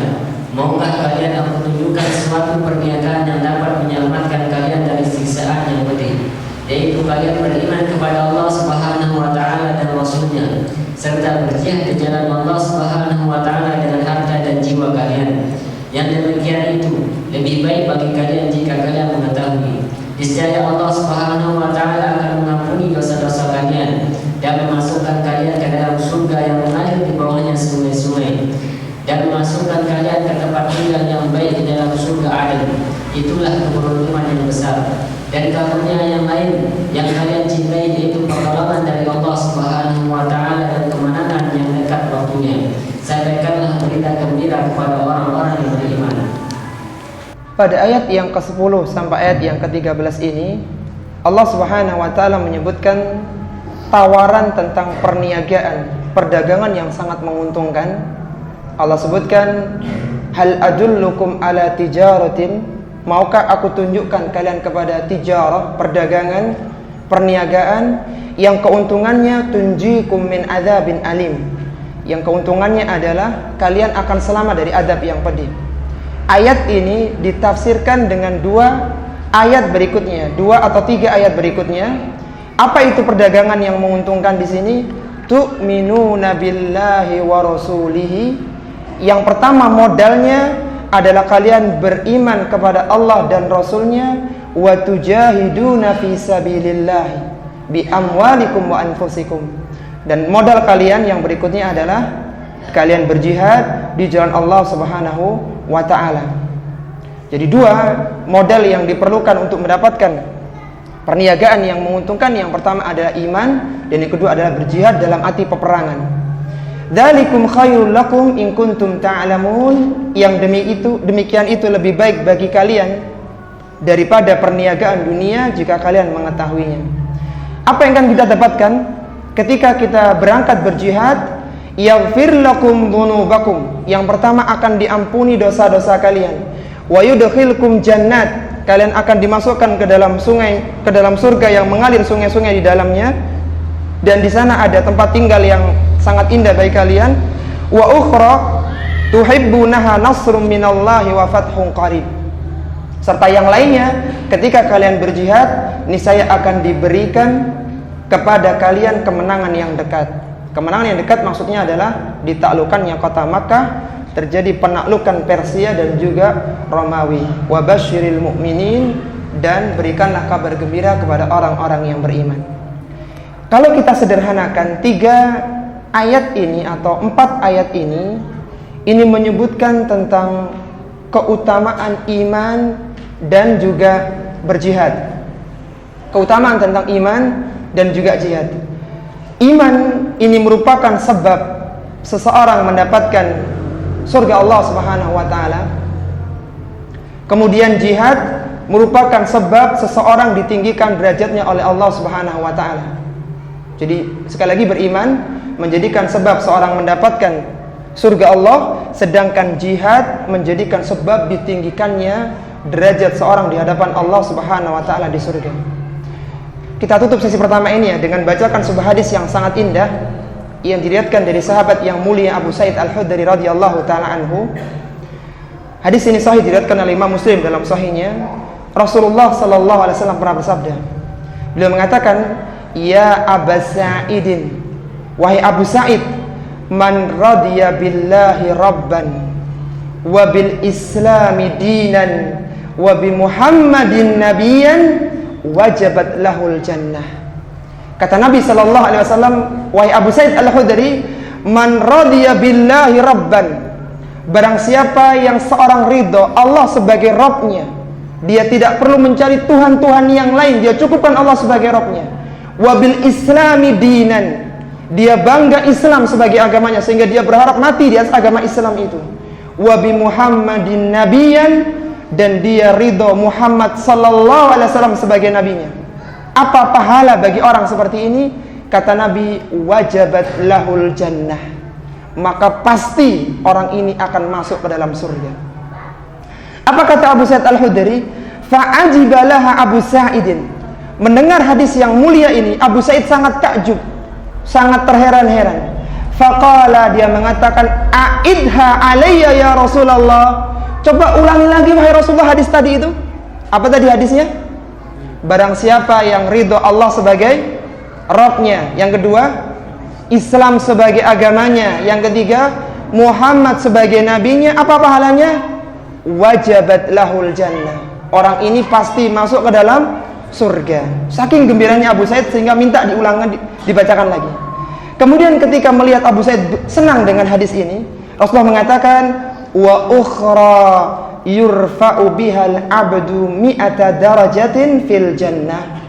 maukah kalian aku tunjukkan suatu perniagaan yang dapat menyelamatkan kalian dari siksaan yang pedih, yaitu kalian beriman kepada Allah Subhanahu wa taala dan Rasul-Nya, serta berjihad di jalan Allah Subhanahu wa taala dengan harta dan jiwa kalian. Yang demikian itu lebih baik bagi kalian jika kalian mengetahui. Niscaya Allah Subhanahu wa taala akan mengampuni dosa-dosa kalian dan memasukkan kalian ke dalam surga yang mengalir di bawahnya sungai-sungai, dan memasukkan kalian ke tempat tinggal yang baik di dalam surga Aden. Itulah keberuntungan yang besar. Dan karunia yang lain yang kalian cintai yaitu pertolongan dari Allah Subhanahu wa taala dan kemenangan yang dekat waktunya. Sampaikanlah berita gembira kepada orang-orang yang beriman. Pada ayat yang ke-10 sampai ayat yang ke-13 ini, Allah Subhanahu wa taala menyebutkan tawaran tentang perniagaan, perdagangan yang sangat menguntungkan. Allah sebutkan, hal adullukum ala tijaratin, maukah aku tunjukkan kalian kepada tijarah, perdagangan, perniagaan yang keuntungannya tunjikum min adzabin alim, yang keuntungannya adalah kalian akan selamat dari adab yang pedih. Ayat ini ditafsirkan dengan dua ayat berikutnya, 2 atau 3 ayat berikutnya. Apa itu perdagangan yang menguntungkan di sini? Tu'minuna billahi wa rasulihi. Yang pertama modalnya adalah kalian beriman kepada Allah dan Rasulnya, wa tujahiduna fi sabilillah bi amwalikum wa anfusikum. Dan modal kalian yang berikutnya adalah kalian berjihad di jalan Allah Subhanahu wa taala. Jadi 2 modal yang diperlukan untuk mendapatkan perniagaan yang menguntungkan. Yang pertama adalah iman, dan yang kedua adalah berjihad dalam arti peperangan. Dzalikum khairul lakum in kuntum ta'lamun. Yang demikian itu lebih baik bagi kalian daripada perniagaan dunia jika kalian mengetahuinya. Apa yang akan kita dapatkan ketika kita berangkat berjihad? Yaghfir lakum dzunubakum. Yang pertama akan diampuni dosa-dosa kalian. Wa yudkhilkum jannat. Kalian akan dimasukkan ke dalam sungai, ke dalam surga yang mengalir sungai-sungai di dalamnya. Dan di sana ada tempat tinggal yang sangat indah bagi kalian. Wa ukhra tuhibbunaha nasrum minallahi wa fathun qarib. Serta yang lainnya, ketika kalian berjihad, niscaya akan diberikan kepada kalian kemenangan yang dekat. Kemenangan yang dekat maksudnya adalah ditaklukkannya kota Makkah, terjadi penaklukan Persia dan juga Romawi. Wa basyiril mu'minin, dan berikanlah kabar gembira kepada orang-orang yang beriman. Kalau kita sederhanakan 3 ayat ini atau 4 ayat ini menyebutkan tentang keutamaan iman dan juga berjihad. Keutamaan tentang iman dan juga jihad. Iman ini merupakan sebab seseorang mendapatkan surga Allah Subhanahu wa taala. Kemudian jihad merupakan sebab seseorang ditinggikan derajatnya oleh Allah Subhanahu wa taala. Jadi sekali lagi, beriman menjadikan sebab seorang mendapatkan surga Allah, sedangkan jihad menjadikan sebab ditinggikannya derajat seorang di hadapan Allah Subhanahu wa taala di surga. Kita tutup sesi pertama ini ya dengan bacakan sebuah hadis yang sangat indah yang diriwayatkan dari sahabat yang mulia Abu Sa'id Al-Khudri radhiyallahu taala anhu. Hadis ini sahih diriwayatkan oleh Imam Muslim dalam sahihnya. Rasulullah sallallahu alaihi wasallam pernah bersabda. Beliau mengatakan, "Ya Aba Sa'idin, wahai Abu Sa'id, man radiya billahi rabban wa bil islami dinan wa bi Muhammadin nabiyyan wajabat lahul jannah." Kata Nabi sallallahu alaihi wasallam, wahai Abu Sa'id Al-Khudri, man radiya billahi rabban, barang siapa yang seorang ridho Allah sebagai Rabbnya, dia tidak perlu mencari Tuhan-Tuhan yang lain, dia cukupkan Allah sebagai Rabbnya. Wabil islami dinan, dia bangga Islam sebagai agamanya sehingga dia berharap mati di atas agama Islam itu. Wabi Muhammadin nabiyan, dan dia ridho Muhammad sallallahu alaihi wasallam sebagai nabinya. Apa pahala bagi orang seperti ini? Kata Nabi, wajabat lahul jannah, maka pasti orang ini akan masuk ke dalam surga. Apa kata Abu Sa'id Al-Khudri? Fa'ajibalaha Abu Sa'idin. Mendengar hadis yang mulia ini, Abu Sa'id sangat takjub, sangat terheran-heran. Faqala, dia mengatakan, a'idha alayya ya Rasulullah. Coba ulangi lagi wahai Rasulullah hadis tadi itu. Apa tadi hadisnya? Barang siapa yang ridho Allah sebagai Rabbnya. Yang kedua, Islam sebagai agamanya. Yang ketiga, Muhammad sebagai nabinya. Apa pahalanya? Wajabat lahul jannah. Orang ini pasti masuk ke dalam surga. Saking gembiranya Abu Sa'id sehingga minta dibacakan lagi. Kemudian ketika melihat Abu Sa'id senang dengan hadis ini, Rasulullah mengatakan, wa ukhra yurfa'u bihal abdu mi'ata darajatin fil jannah.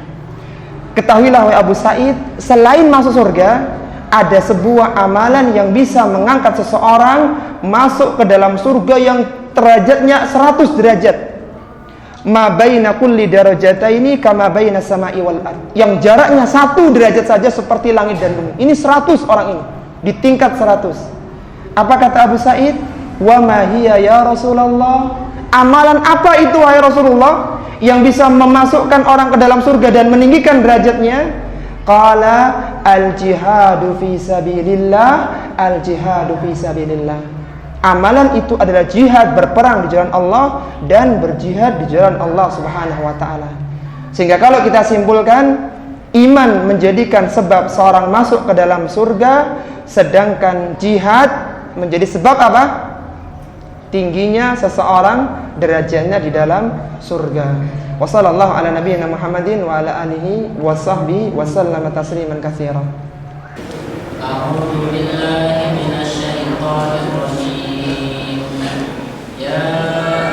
Ketahuilah wahai Abu Sa'id, selain masuk surga, ada sebuah amalan yang bisa mengangkat seseorang masuk ke dalam surga yang derajatnya 100 derajat. Ma baina kulli darajataini kama baina sama'i wal ard. Yang jaraknya 1 derajat saja seperti langit dan bumi. Ini 100 orang ini, di tingkat 100. Apa kata Abu Sa'id? Wa ma hiya ya Rasulullah? Amalan apa itu wahai Rasulullah yang bisa memasukkan orang ke dalam surga dan meninggikan derajatnya? Qala al-jihadu fi sabilillah, al-jihadu fi sabilillah. Amalan itu adalah jihad, berperang di jalan Allah dan berjihad di jalan Allah Subhanahu wa taala. Sehingga kalau kita simpulkan, iman menjadikan sebab seorang masuk ke dalam surga, sedangkan jihad menjadi sebab apa? Tingginya seseorang derajatnya di dalam surga. Wassallallahu ala nabiyyina Muhammadin wa ala alihi wa sahbihi wa sallama tasliman katsiran. A'udzu billahi minasy syaithanir rajim. Ya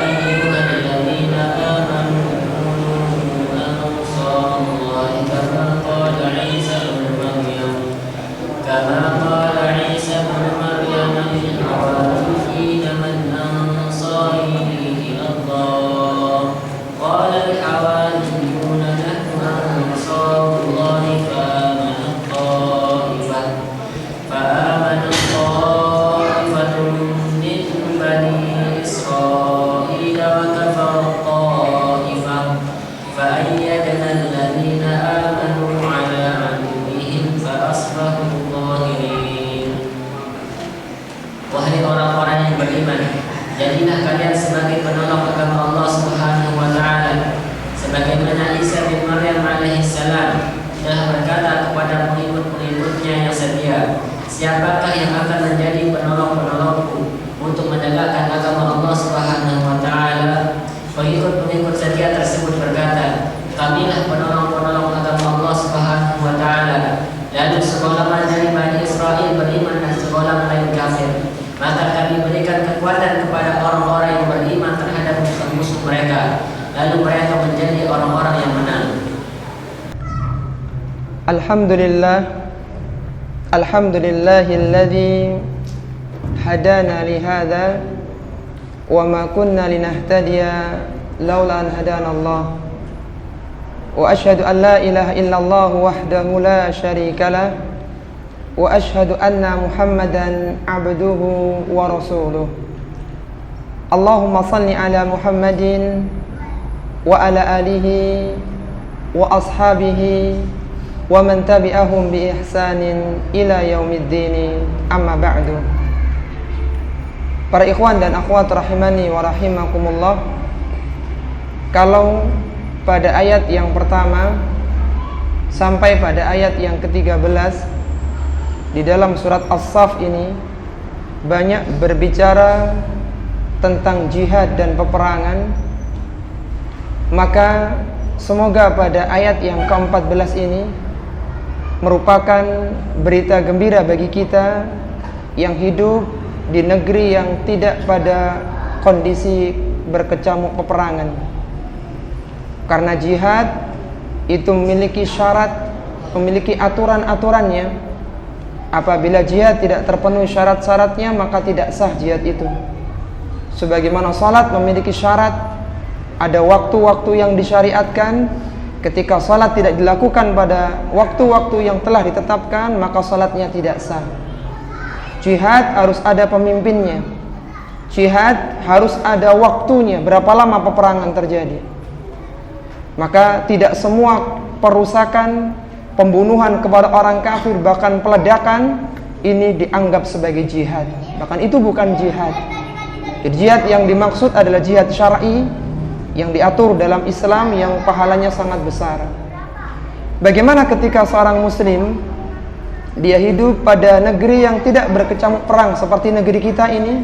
ayyuhalladzina amanu ansarullahi kama qala Isa ibn Maryam lil hawariyyin man ansari ila Allah. Qala al-hawariyun nahnu ansarullahi فآمنت طائفة من بني إسرائيل وكفرت طائفة فأيدنا الذين آمنوا على عدوهم فأصبحوا ظاهرين. Wahai orang-orang yang beriman, jadilah kalian sebagai penolong agama Allah Subhanahu wa taala, sebagaimana Isa bin Maryam alaihissalam telah berkata kepada pengikut-pengikutnya yang setia, siapakah yang akan menjadi penolong-penolongku untuk menegakkan agama Allah Subhanahu wa taala? Pengikut-pengikut setia tersebut berkata, kamilah penolong-penolong agama Allah Subhanahu wa taala. Lalu segolongan dari Bani Israel beriman dan segolongan lain kafir. Maka kami berikan kekuatan kepada orang-orang yang beriman terhadap musuh-musuh mereka. Lalu mereka menjadi orang-orang yang menang. Alhamdulillahilladzi hadana lihada wa ma kunna linahtadiya laula an hadana Allah. Wa ashhadu an la ilaha illallah wahdahu la syarika lah wa ashhadu anna Muhammadan abduhu wa rasuluh. Allahumma salli ala Muhammadin wa ala alihi wa ashabihi wa man tabi'ahum bi ihsanin ila yaumiddin, amma ba'du. Para ikhwan dan akhwat rahimani wa rahimakumullah, kalau pada ayat yang pertama sampai pada ayat yang ke-13 di dalam surat As-Saff ini banyak berbicara tentang jihad dan peperangan, maka semoga pada ayat yang ke-14 ini merupakan berita gembira bagi kita yang hidup di negeri yang tidak pada kondisi berkecamuk peperangan. Karena jihad itu memiliki syarat, memiliki aturan-aturannya. Apabila jihad tidak terpenuhi syarat-syaratnya, maka tidak sah jihad itu. Sebagaimana salat memiliki syarat, ada waktu-waktu yang disyariatkan. Ketika salat tidak dilakukan pada waktu-waktu yang telah ditetapkan, maka salatnya tidak sah. Jihad harus ada pemimpinnya. Jihad harus ada waktunya, berapa lama peperangan terjadi. Maka tidak semua perusakan, pembunuhan kepada orang kafir, bahkan peledakan ini dianggap sebagai jihad. Bahkan itu bukan jihad. Jihad yang dimaksud adalah jihad syar'i yang diatur dalam Islam, yang pahalanya sangat besar. Bagaimana ketika seorang muslim dia hidup pada negeri yang tidak berkecamuk perang seperti negeri kita ini,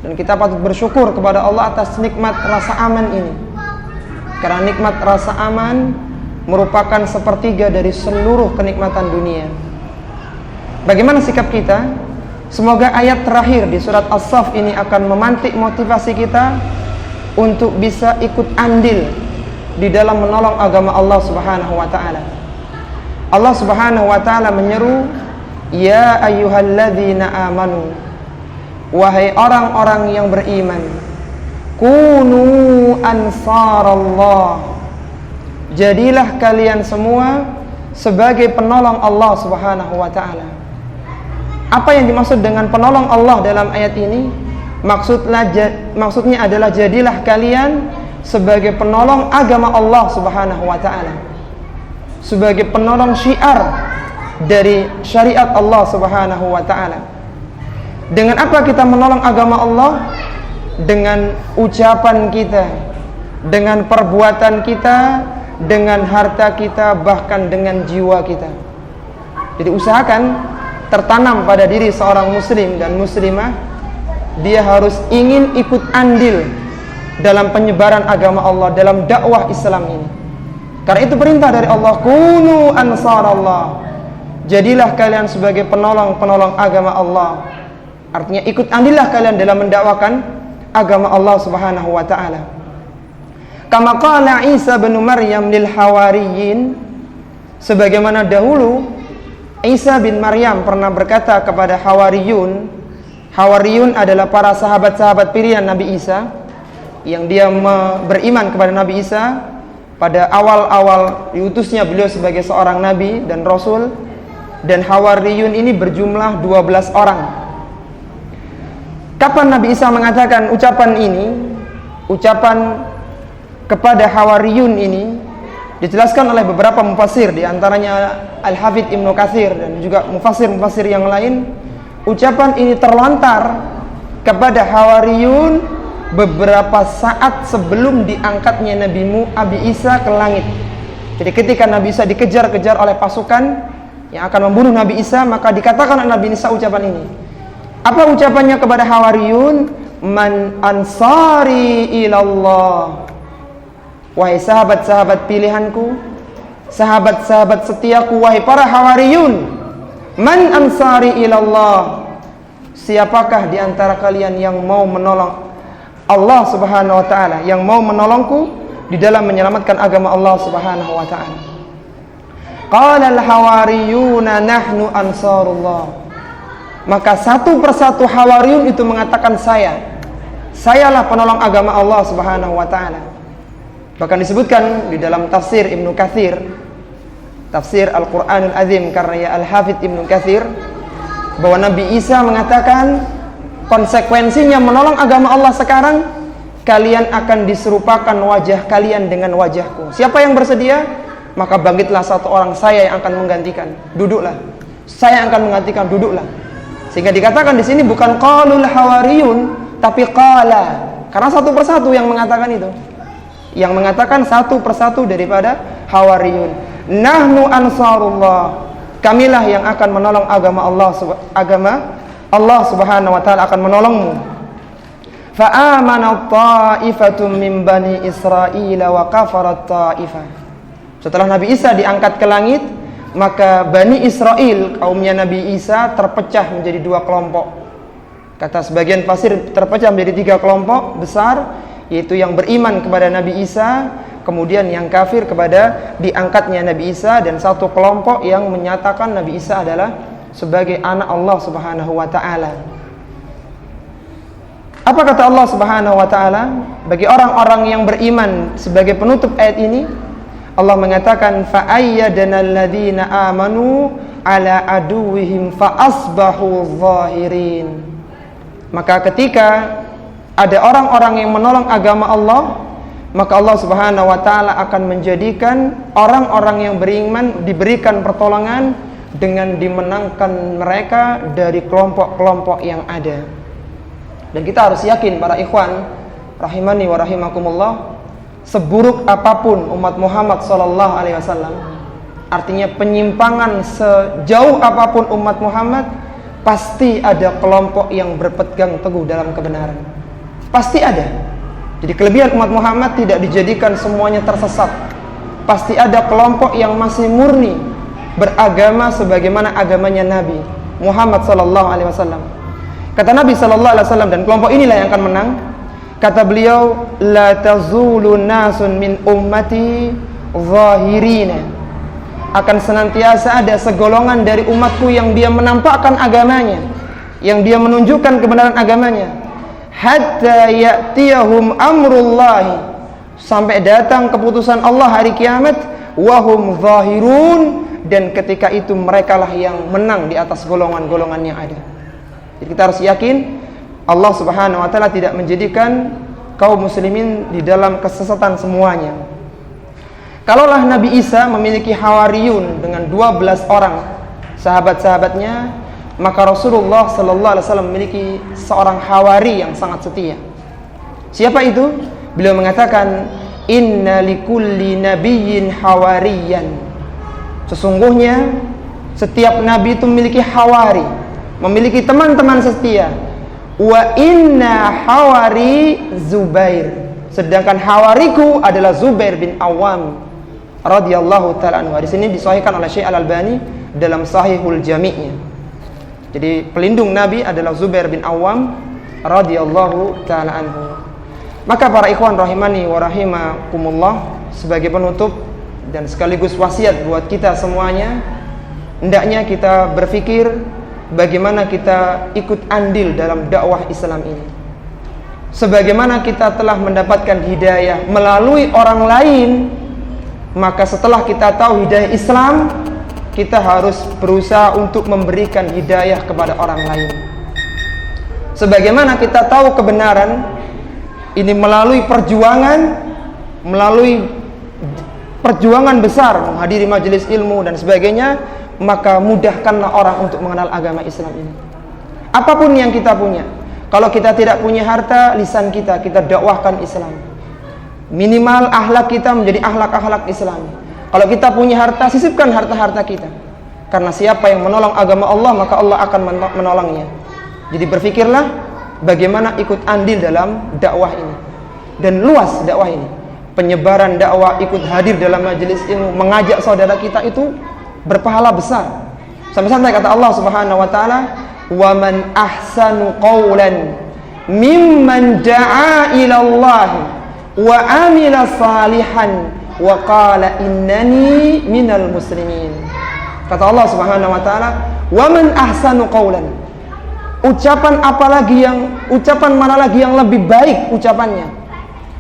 dan kita patut bersyukur kepada Allah atas nikmat rasa aman ini. Karena nikmat rasa aman merupakan sepertiga dari seluruh kenikmatan dunia. Bagaimana sikap kita? Semoga ayat terakhir di surat As-Saff ini akan memantik motivasi kita untuk bisa ikut andil di dalam menolong agama Allah Subhanahu wa ta'ala. Allah Subhanahu wa ta'ala menyeru, ya ayyuhalladzina amanu, wahai orang-orang yang beriman, kunu ansarallah, jadilah kalian semua sebagai penolong Allah Subhanahu wa ta'ala. Apa yang dimaksud dengan penolong Allah dalam ayat ini? Maksudnya adalah jadilah kalian sebagai penolong agama Allah Subhanahu wa ta'ala, sebagai penolong syiar dari syariat Allah Subhanahu wa ta'ala. Dengan apa kita menolong agama Allah? Dengan ucapan kita, dengan perbuatan kita, dengan harta kita, bahkan dengan jiwa kita. Jadi usahakan tertanam pada diri seorang muslim dan muslimah, dia harus ingin ikut andil dalam penyebaran agama Allah, dalam dakwah Islam ini. Karena itu perintah dari Allah, kunu ansarallah, jadilah kalian sebagai penolong-penolong agama Allah. Artinya ikut andillah kalian dalam mendakwakan agama Allah Subhanahu wa ta'ala. Kama qala Isa bin Maryam lil hawariyin, sebagaimana dahulu Isa bin Maryam pernah berkata kepada hawariyun. Hawariyun adalah para sahabat-sahabat pilihan Nabi Isa yang dia beriman kepada Nabi Isa pada awal-awal diutusnya beliau sebagai seorang nabi dan rasul. Dan hawariyun ini berjumlah 12 orang. Kapan Nabi Isa mengatakan ucapan ini? Ucapan kepada hawariyun ini dijelaskan oleh beberapa mufassir, di antaranya Al-Hafidz Ibnu Katsir dan juga mufassir-mufassir yang lain. Ucapan ini terlontar kepada hawariyun beberapa saat sebelum diangkatnya Nabi Isa ke langit. Jadi ketika Nabi Isa dikejar-kejar oleh pasukan yang akan membunuh Nabi Isa, maka dikatakan oleh Nabi Isa ucapan ini. Apa ucapannya kepada hawariyun? Man ansari ilallah, wahai sahabat-sahabat pilihanku, sahabat-sahabat setiaku, wahai para hawariyun, man ansari ilallah, siapakah di antara kalian yang mau menolong Allah Subhanahu wa ta'ala, yang mau menolongku di dalam menyelamatkan agama Allah Subhanahu wa ta'ala? Qala al-hawariyuna nahnu ansarullah, maka satu persatu hawariyun itu mengatakan, sayalah penolong agama Allah Subhanahu wa ta'ala. Bahkan disebutkan di dalam tafsir Ibnu Katsir, tafsir Al-Quranul Azim karya Al-Hafidz Ibnu Katsir, bahwa Nabi Isa mengatakan konsekuensinya menolong agama Allah sekarang, kalian akan diserupakan wajah kalian dengan wajahku. Siapa yang bersedia? Maka bangkitlah satu orang, saya yang akan menggantikan, duduklah. Saya yang akan menggantikan, duduklah. Sehingga dikatakan di sini bukan qalul hawariyun, tapi qala, karena satu persatu yang mengatakan itu. Yang mengatakan satu persatu daripada hawariyun. Nahnu ansarullah, kamilah yang akan menolong agama Allah Subhanahu wa ta'ala akan menolongmu. Fa amana ta'ifatum min bani Israil wa kafarat ta'ifah. Setelah Nabi Isa diangkat ke langit, maka Bani Israel, kaumnya Nabi Isa, terpecah menjadi 2 kelompok. Kata sebagian fasir terpecah menjadi 3 kelompok besar, yaitu yang beriman kepada Nabi Isa, kemudian yang kafir kepada diangkatnya Nabi Isa, dan 1 kelompok yang menyatakan Nabi Isa adalah sebagai anak Allah Subhanahu wa ta'ala. Apa kata Allah Subhanahu wa taala bagi orang-orang yang beriman sebagai penutup ayat ini? Allah mengatakan fa ayyadana alladziina amanu ala aduwwihim fa asbahu zahirin. Maka ketika ada orang-orang yang menolong agama Allah, maka Allah Subhanahu wa taala akan menjadikan orang-orang yang beriman diberikan pertolongan dengan dimenangkan mereka dari kelompok-kelompok yang ada. Dan kita harus yakin para ikhwan rahimani wa rahimakumullah, seburuk apapun umat Muhammad sallallahu alaihi wasallam, artinya penyimpangan sejauh apapun umat Muhammad, pasti ada kelompok yang berpegang teguh dalam kebenaran. Pasti ada. Jadi kelebihan umat Muhammad tidak dijadikan semuanya tersesat. Pasti ada kelompok yang masih murni beragama sebagaimana agamanya Nabi Muhammad sallallahu alaihi wasallam. Kata Nabi sallallahu alaihi wasallam, dan kelompok inilah yang akan menang. Kata beliau, la tazulu nasun min ummati zahirina. Akan senantiasa ada segolongan dari umatku yang dia menampakkan agamanya, yang dia menunjukkan kebenaran agamanya, hatta ya'tiyahum amrullahi, sampai datang keputusan Allah hari kiamat, wahum zahirun, dan ketika itu merekalah yang menang di atas golongan-golongan yang ada. Jadi kita harus yakin Allah Subhanahu wa taala tidak menjadikan kaum muslimin di dalam kesesatan semuanya. Kalaulah Nabi Isa memiliki hawariyun dengan 12 orang sahabat-sahabatnya, maka Rasulullah sallallahu alaihi wasallam memiliki seorang hawari yang sangat setia. Siapa itu? Beliau mengatakan, inna likulli nabiyyin hawariyan. Sesungguhnya setiap nabi itu memiliki hawari, memiliki teman-teman setia. Wa inna hawari Zubair. Sedangkan hawariku adalah Zubair bin Awam radhiyallahu taala anhu. Di sini disahihkan oleh Syekh Al-Albani dalam Sahihul Jami'-nya. Jadi pelindung Nabi adalah Zubair bin Awam radhiyallahu taala anhu. Maka para ikhwan rahimani wa rahimakumullah, sebagai penutup dan sekaligus wasiat buat kita semuanya, hendaknya kita berpikir bagaimana kita ikut andil dalam dakwah Islam ini. Sebagaimana kita telah mendapatkan hidayah melalui orang lain, maka setelah kita tahu hidayah Islam, kita harus berusaha untuk memberikan hidayah kepada orang lain. Sebagaimana kita tahu kebenaran ini melalui perjuangan besar, menghadiri majelis ilmu dan sebagainya, maka mudahkanlah orang untuk mengenal agama Islam ini. Apapun yang kita punya, kalau kita tidak punya harta, lisan kita dakwahkan Islam. Minimal akhlak kita menjadi akhlak-akhlak Islam. Kalau kita punya harta, sisipkan harta-harta kita. Karena siapa yang menolong agama Allah, maka Allah akan menolongnya. Jadi berpikirlah bagaimana ikut andil dalam dakwah ini. Dan luas dakwah ini. Penyebaran dakwah, ikut hadir dalam majelis ilmu, mengajak saudara kita itu berpahala besar. Sampai-sampai kata Allah Subhanahu wa taala, "Wa man ahsanu qawlan mimman da'a ila Allah wa amila salihan wa qala innani minal muslimin." Kata Allah Subhanahu wa taala, "Wa man ahsanu qawlan." Ucapan mana lagi yang lebih baik ucapannya?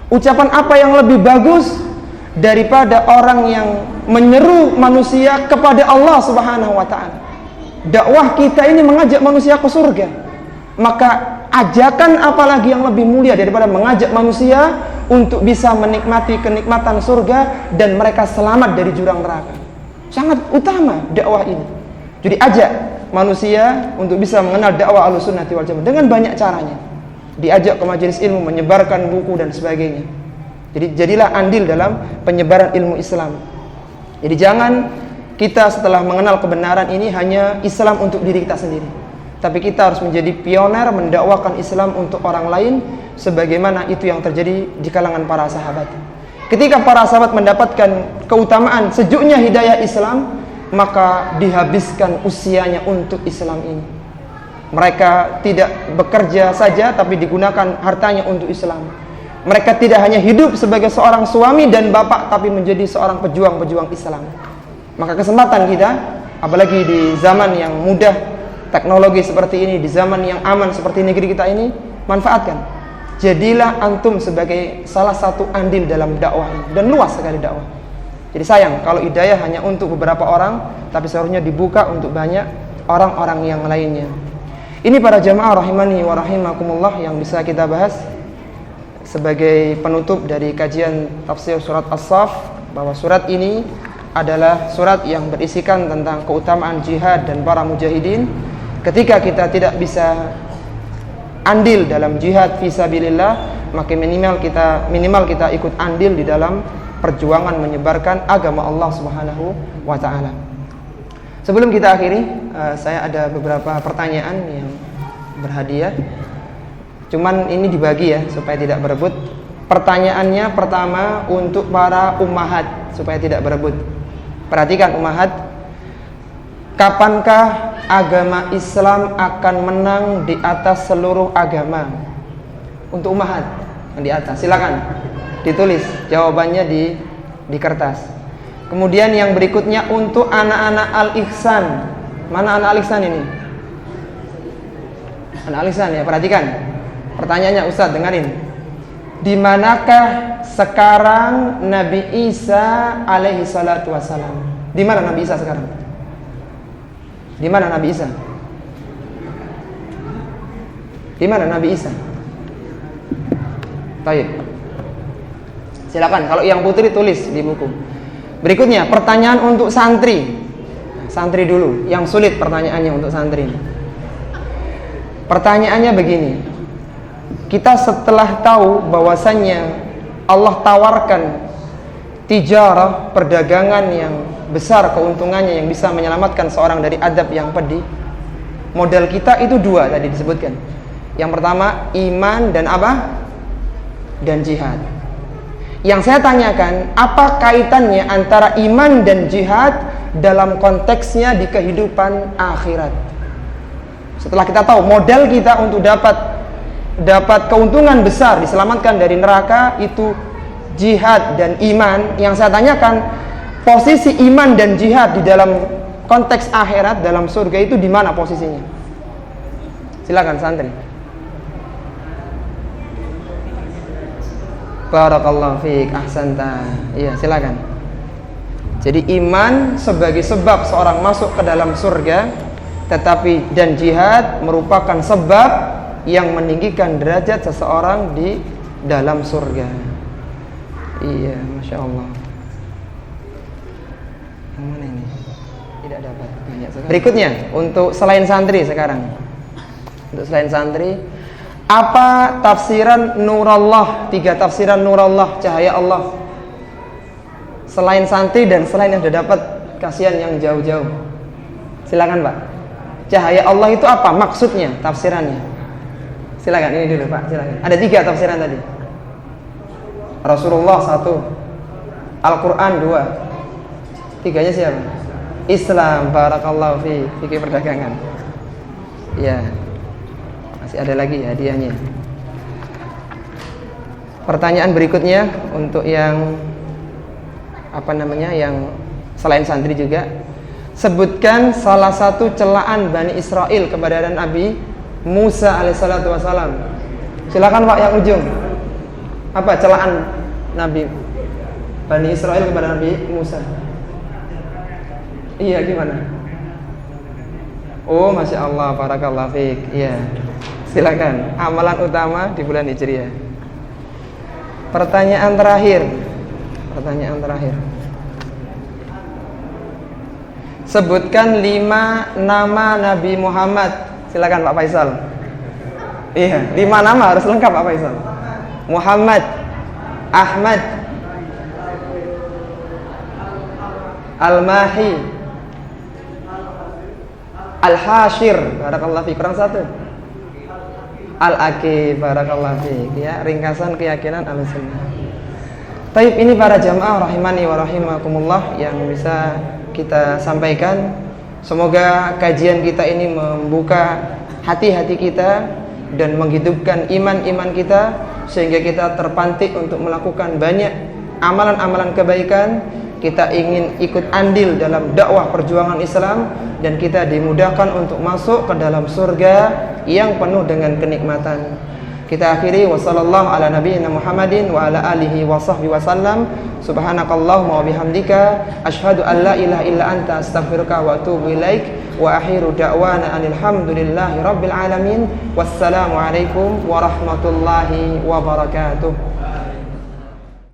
Ucapan apa yang lebih bagus daripada orang yang menyeru manusia kepada Allah Subhanahu wa taala? Dakwah kita ini mengajak manusia ke surga. Maka ajakan apalagi yang lebih mulia daripada mengajak manusia untuk bisa menikmati kenikmatan surga dan mereka selamat dari jurang neraka. Sangat utama dakwah ini. Jadi ajak manusia untuk bisa mengenal dakwah Ahlussunnah wal Jamaah dengan banyak caranya. Diajak ke majelis ilmu, menyebarkan buku dan sebagainya. Jadi jadilah andil dalam penyebaran ilmu Islam. Jadi jangan kita setelah mengenal kebenaran ini hanya Islam untuk diri kita sendiri, tapi kita harus menjadi pioner mendakwakan Islam untuk orang lain, sebagaimana itu yang terjadi di kalangan para sahabat. Ketika para sahabat mendapatkan keutamaan sejuknya hidayah Islam, maka dihabiskan usianya untuk Islam ini. Mereka tidak bekerja saja, tapi digunakan hartanya untuk Islam. Mereka tidak hanya hidup sebagai seorang suami dan bapak, tapi menjadi seorang pejuang-pejuang Islam. Maka kesempatan kita, apalagi di zaman yang mudah teknologi seperti ini, di zaman yang aman seperti negeri kita ini, manfaatkan. jadilah antum sebagai salah satu andil dalam dakwah ini. Dan luas sekali dakwah. Jadi sayang kalau hidayah hanya untuk beberapa orang, tapi seharusnya dibuka untuk banyak orang-orang yang lainnya. Ini para jamaah rahimani wa rahimakumullah yang bisa kita bahas sebagai penutup dari kajian tafsir surat As-Saff, bahwa surat ini adalah surat yang berisikan tentang keutamaan jihad dan para mujahidin. Ketika kita tidak bisa andil dalam jihad fisabilillah, maka minimal kita ikut andil di dalam perjuangan menyebarkan agama Allah Subhanahu wa taala. Sebelum kita akhiri, saya ada beberapa pertanyaan yang berhadiah. Cuman ini dibagi ya supaya tidak berebut. Pertanyaannya pertama untuk para ummahat supaya tidak berebut. Perhatikan ummahat, kapankah agama Islam akan menang di atas seluruh agama? Untuk ummahat yang di atas, silakan ditulis jawabannya di kertas. Kemudian yang berikutnya untuk anak-anak Al-Ihsan. Mana anak Al-Ihsan ini? Anak Al-Ihsan ya, perhatikan. Pertanyaannya Ustaz, dengarin. Di manakah sekarang Nabi Isa alaihi salatu wassalam? Di mana Nabi Isa sekarang? Di mana Nabi Isa? Di mana Nabi Isa? Baik. Silakan kalau yang putri tulis di buku. Berikutnya pertanyaan untuk santri. Santri dulu, yang sulit pertanyaannya untuk santri. Pertanyaannya begini. Kita setelah tahu bahwasannya Allah tawarkan tijarah, perdagangan yang besar keuntungannya yang bisa menyelamatkan seorang dari adab yang pedih. Modal kita itu dua tadi disebutkan. Yang pertama iman dan apa? Dan jihad. Yang saya tanyakan, apa kaitannya antara iman dan jihad dalam konteksnya di kehidupan akhirat? Setelah kita tahu modal kita untuk dapat keuntungan besar, diselamatkan dari neraka itu jihad dan iman. Yang saya tanyakan, posisi iman dan jihad di dalam konteks akhirat, dalam surga itu di mana posisinya? Silakan santri. Barakallahu fiik, ahsanta. Iya, silakan. Jadi iman sebagai sebab seorang masuk ke dalam surga, tetapi dan jihad merupakan sebab yang meninggikan derajat seseorang di dalam surga. Iya, Masya Allah. Yang mana ini? Tidak dapat. Banyak sekali. Berikutnya, untuk selain santri sekarang. Untuk selain santri, apa tafsiran Nurullah? 3 tafsiran Nurullah, cahaya Allah. Selain santri dan selain yang sudah dapat, kasihan yang jauh-jauh. Silakan Pak. Cahaya Allah itu apa maksudnya, tafsirannya? Silakan, ini dulu Pak, silakan. Ada 3 tafsiran tadi. Rasulullah 1, Al-Quran 2. 3-nya siapa? Islam, barakallahu fi, fikih perdagangan. Ya. Masih ada lagi hadiahnya. Pertanyaan berikutnya untuk yang yang selain santri juga. Sebutkan salah satu celaan Bani Israel kepada Nabi Musa alaihissalatu wassalam. Silakan Pak yang ujung. Apa celaan Nabi Bani Israel kepada Nabi Musa? Iya, gimana? Oh, Masya Allah, barakallahu fiik. Iya. Silakan, amalan utama di bulan Hijriah. Pertanyaan terakhir. Sebutkan 5 nama Nabi Muhammad. Silakan Pak Faisal. Iya, 5 nama harus lengkap Pak Faisal. Muhammad, Ahmad, Al-Mahi, Al-Hashir. Barakallahu fiik. Kurang 1. Al-Aqib, barakallahu fiik. Ya, ringkasan keyakinan Ahlussunnah. Baik, ini para jamaah rahimani wa rahimakumullah yang bisa kita sampaikan. Semoga kajian kita ini membuka hati-hati kita dan menghidupkan iman-iman kita sehingga kita terpantik untuk melakukan banyak amalan-amalan kebaikan. Kita ingin ikut andil dalam dakwah perjuangan Islam dan kita dimudahkan untuk masuk ke dalam surga yang penuh dengan kenikmatan. Kita akhiri wa sallallahu ala nabiyyina Muhammadin wa ala alihi wa sahbihi wa sallam. Subhanakallahumma wa bihamdika asyhadu an la ilaha illa anta astaghfiruka wa atubu ilaik. Wa akhiru da'wana alhamdulillahi rabbil alamin. Wassalamu alaikum warahmatullahi wabarakatuh.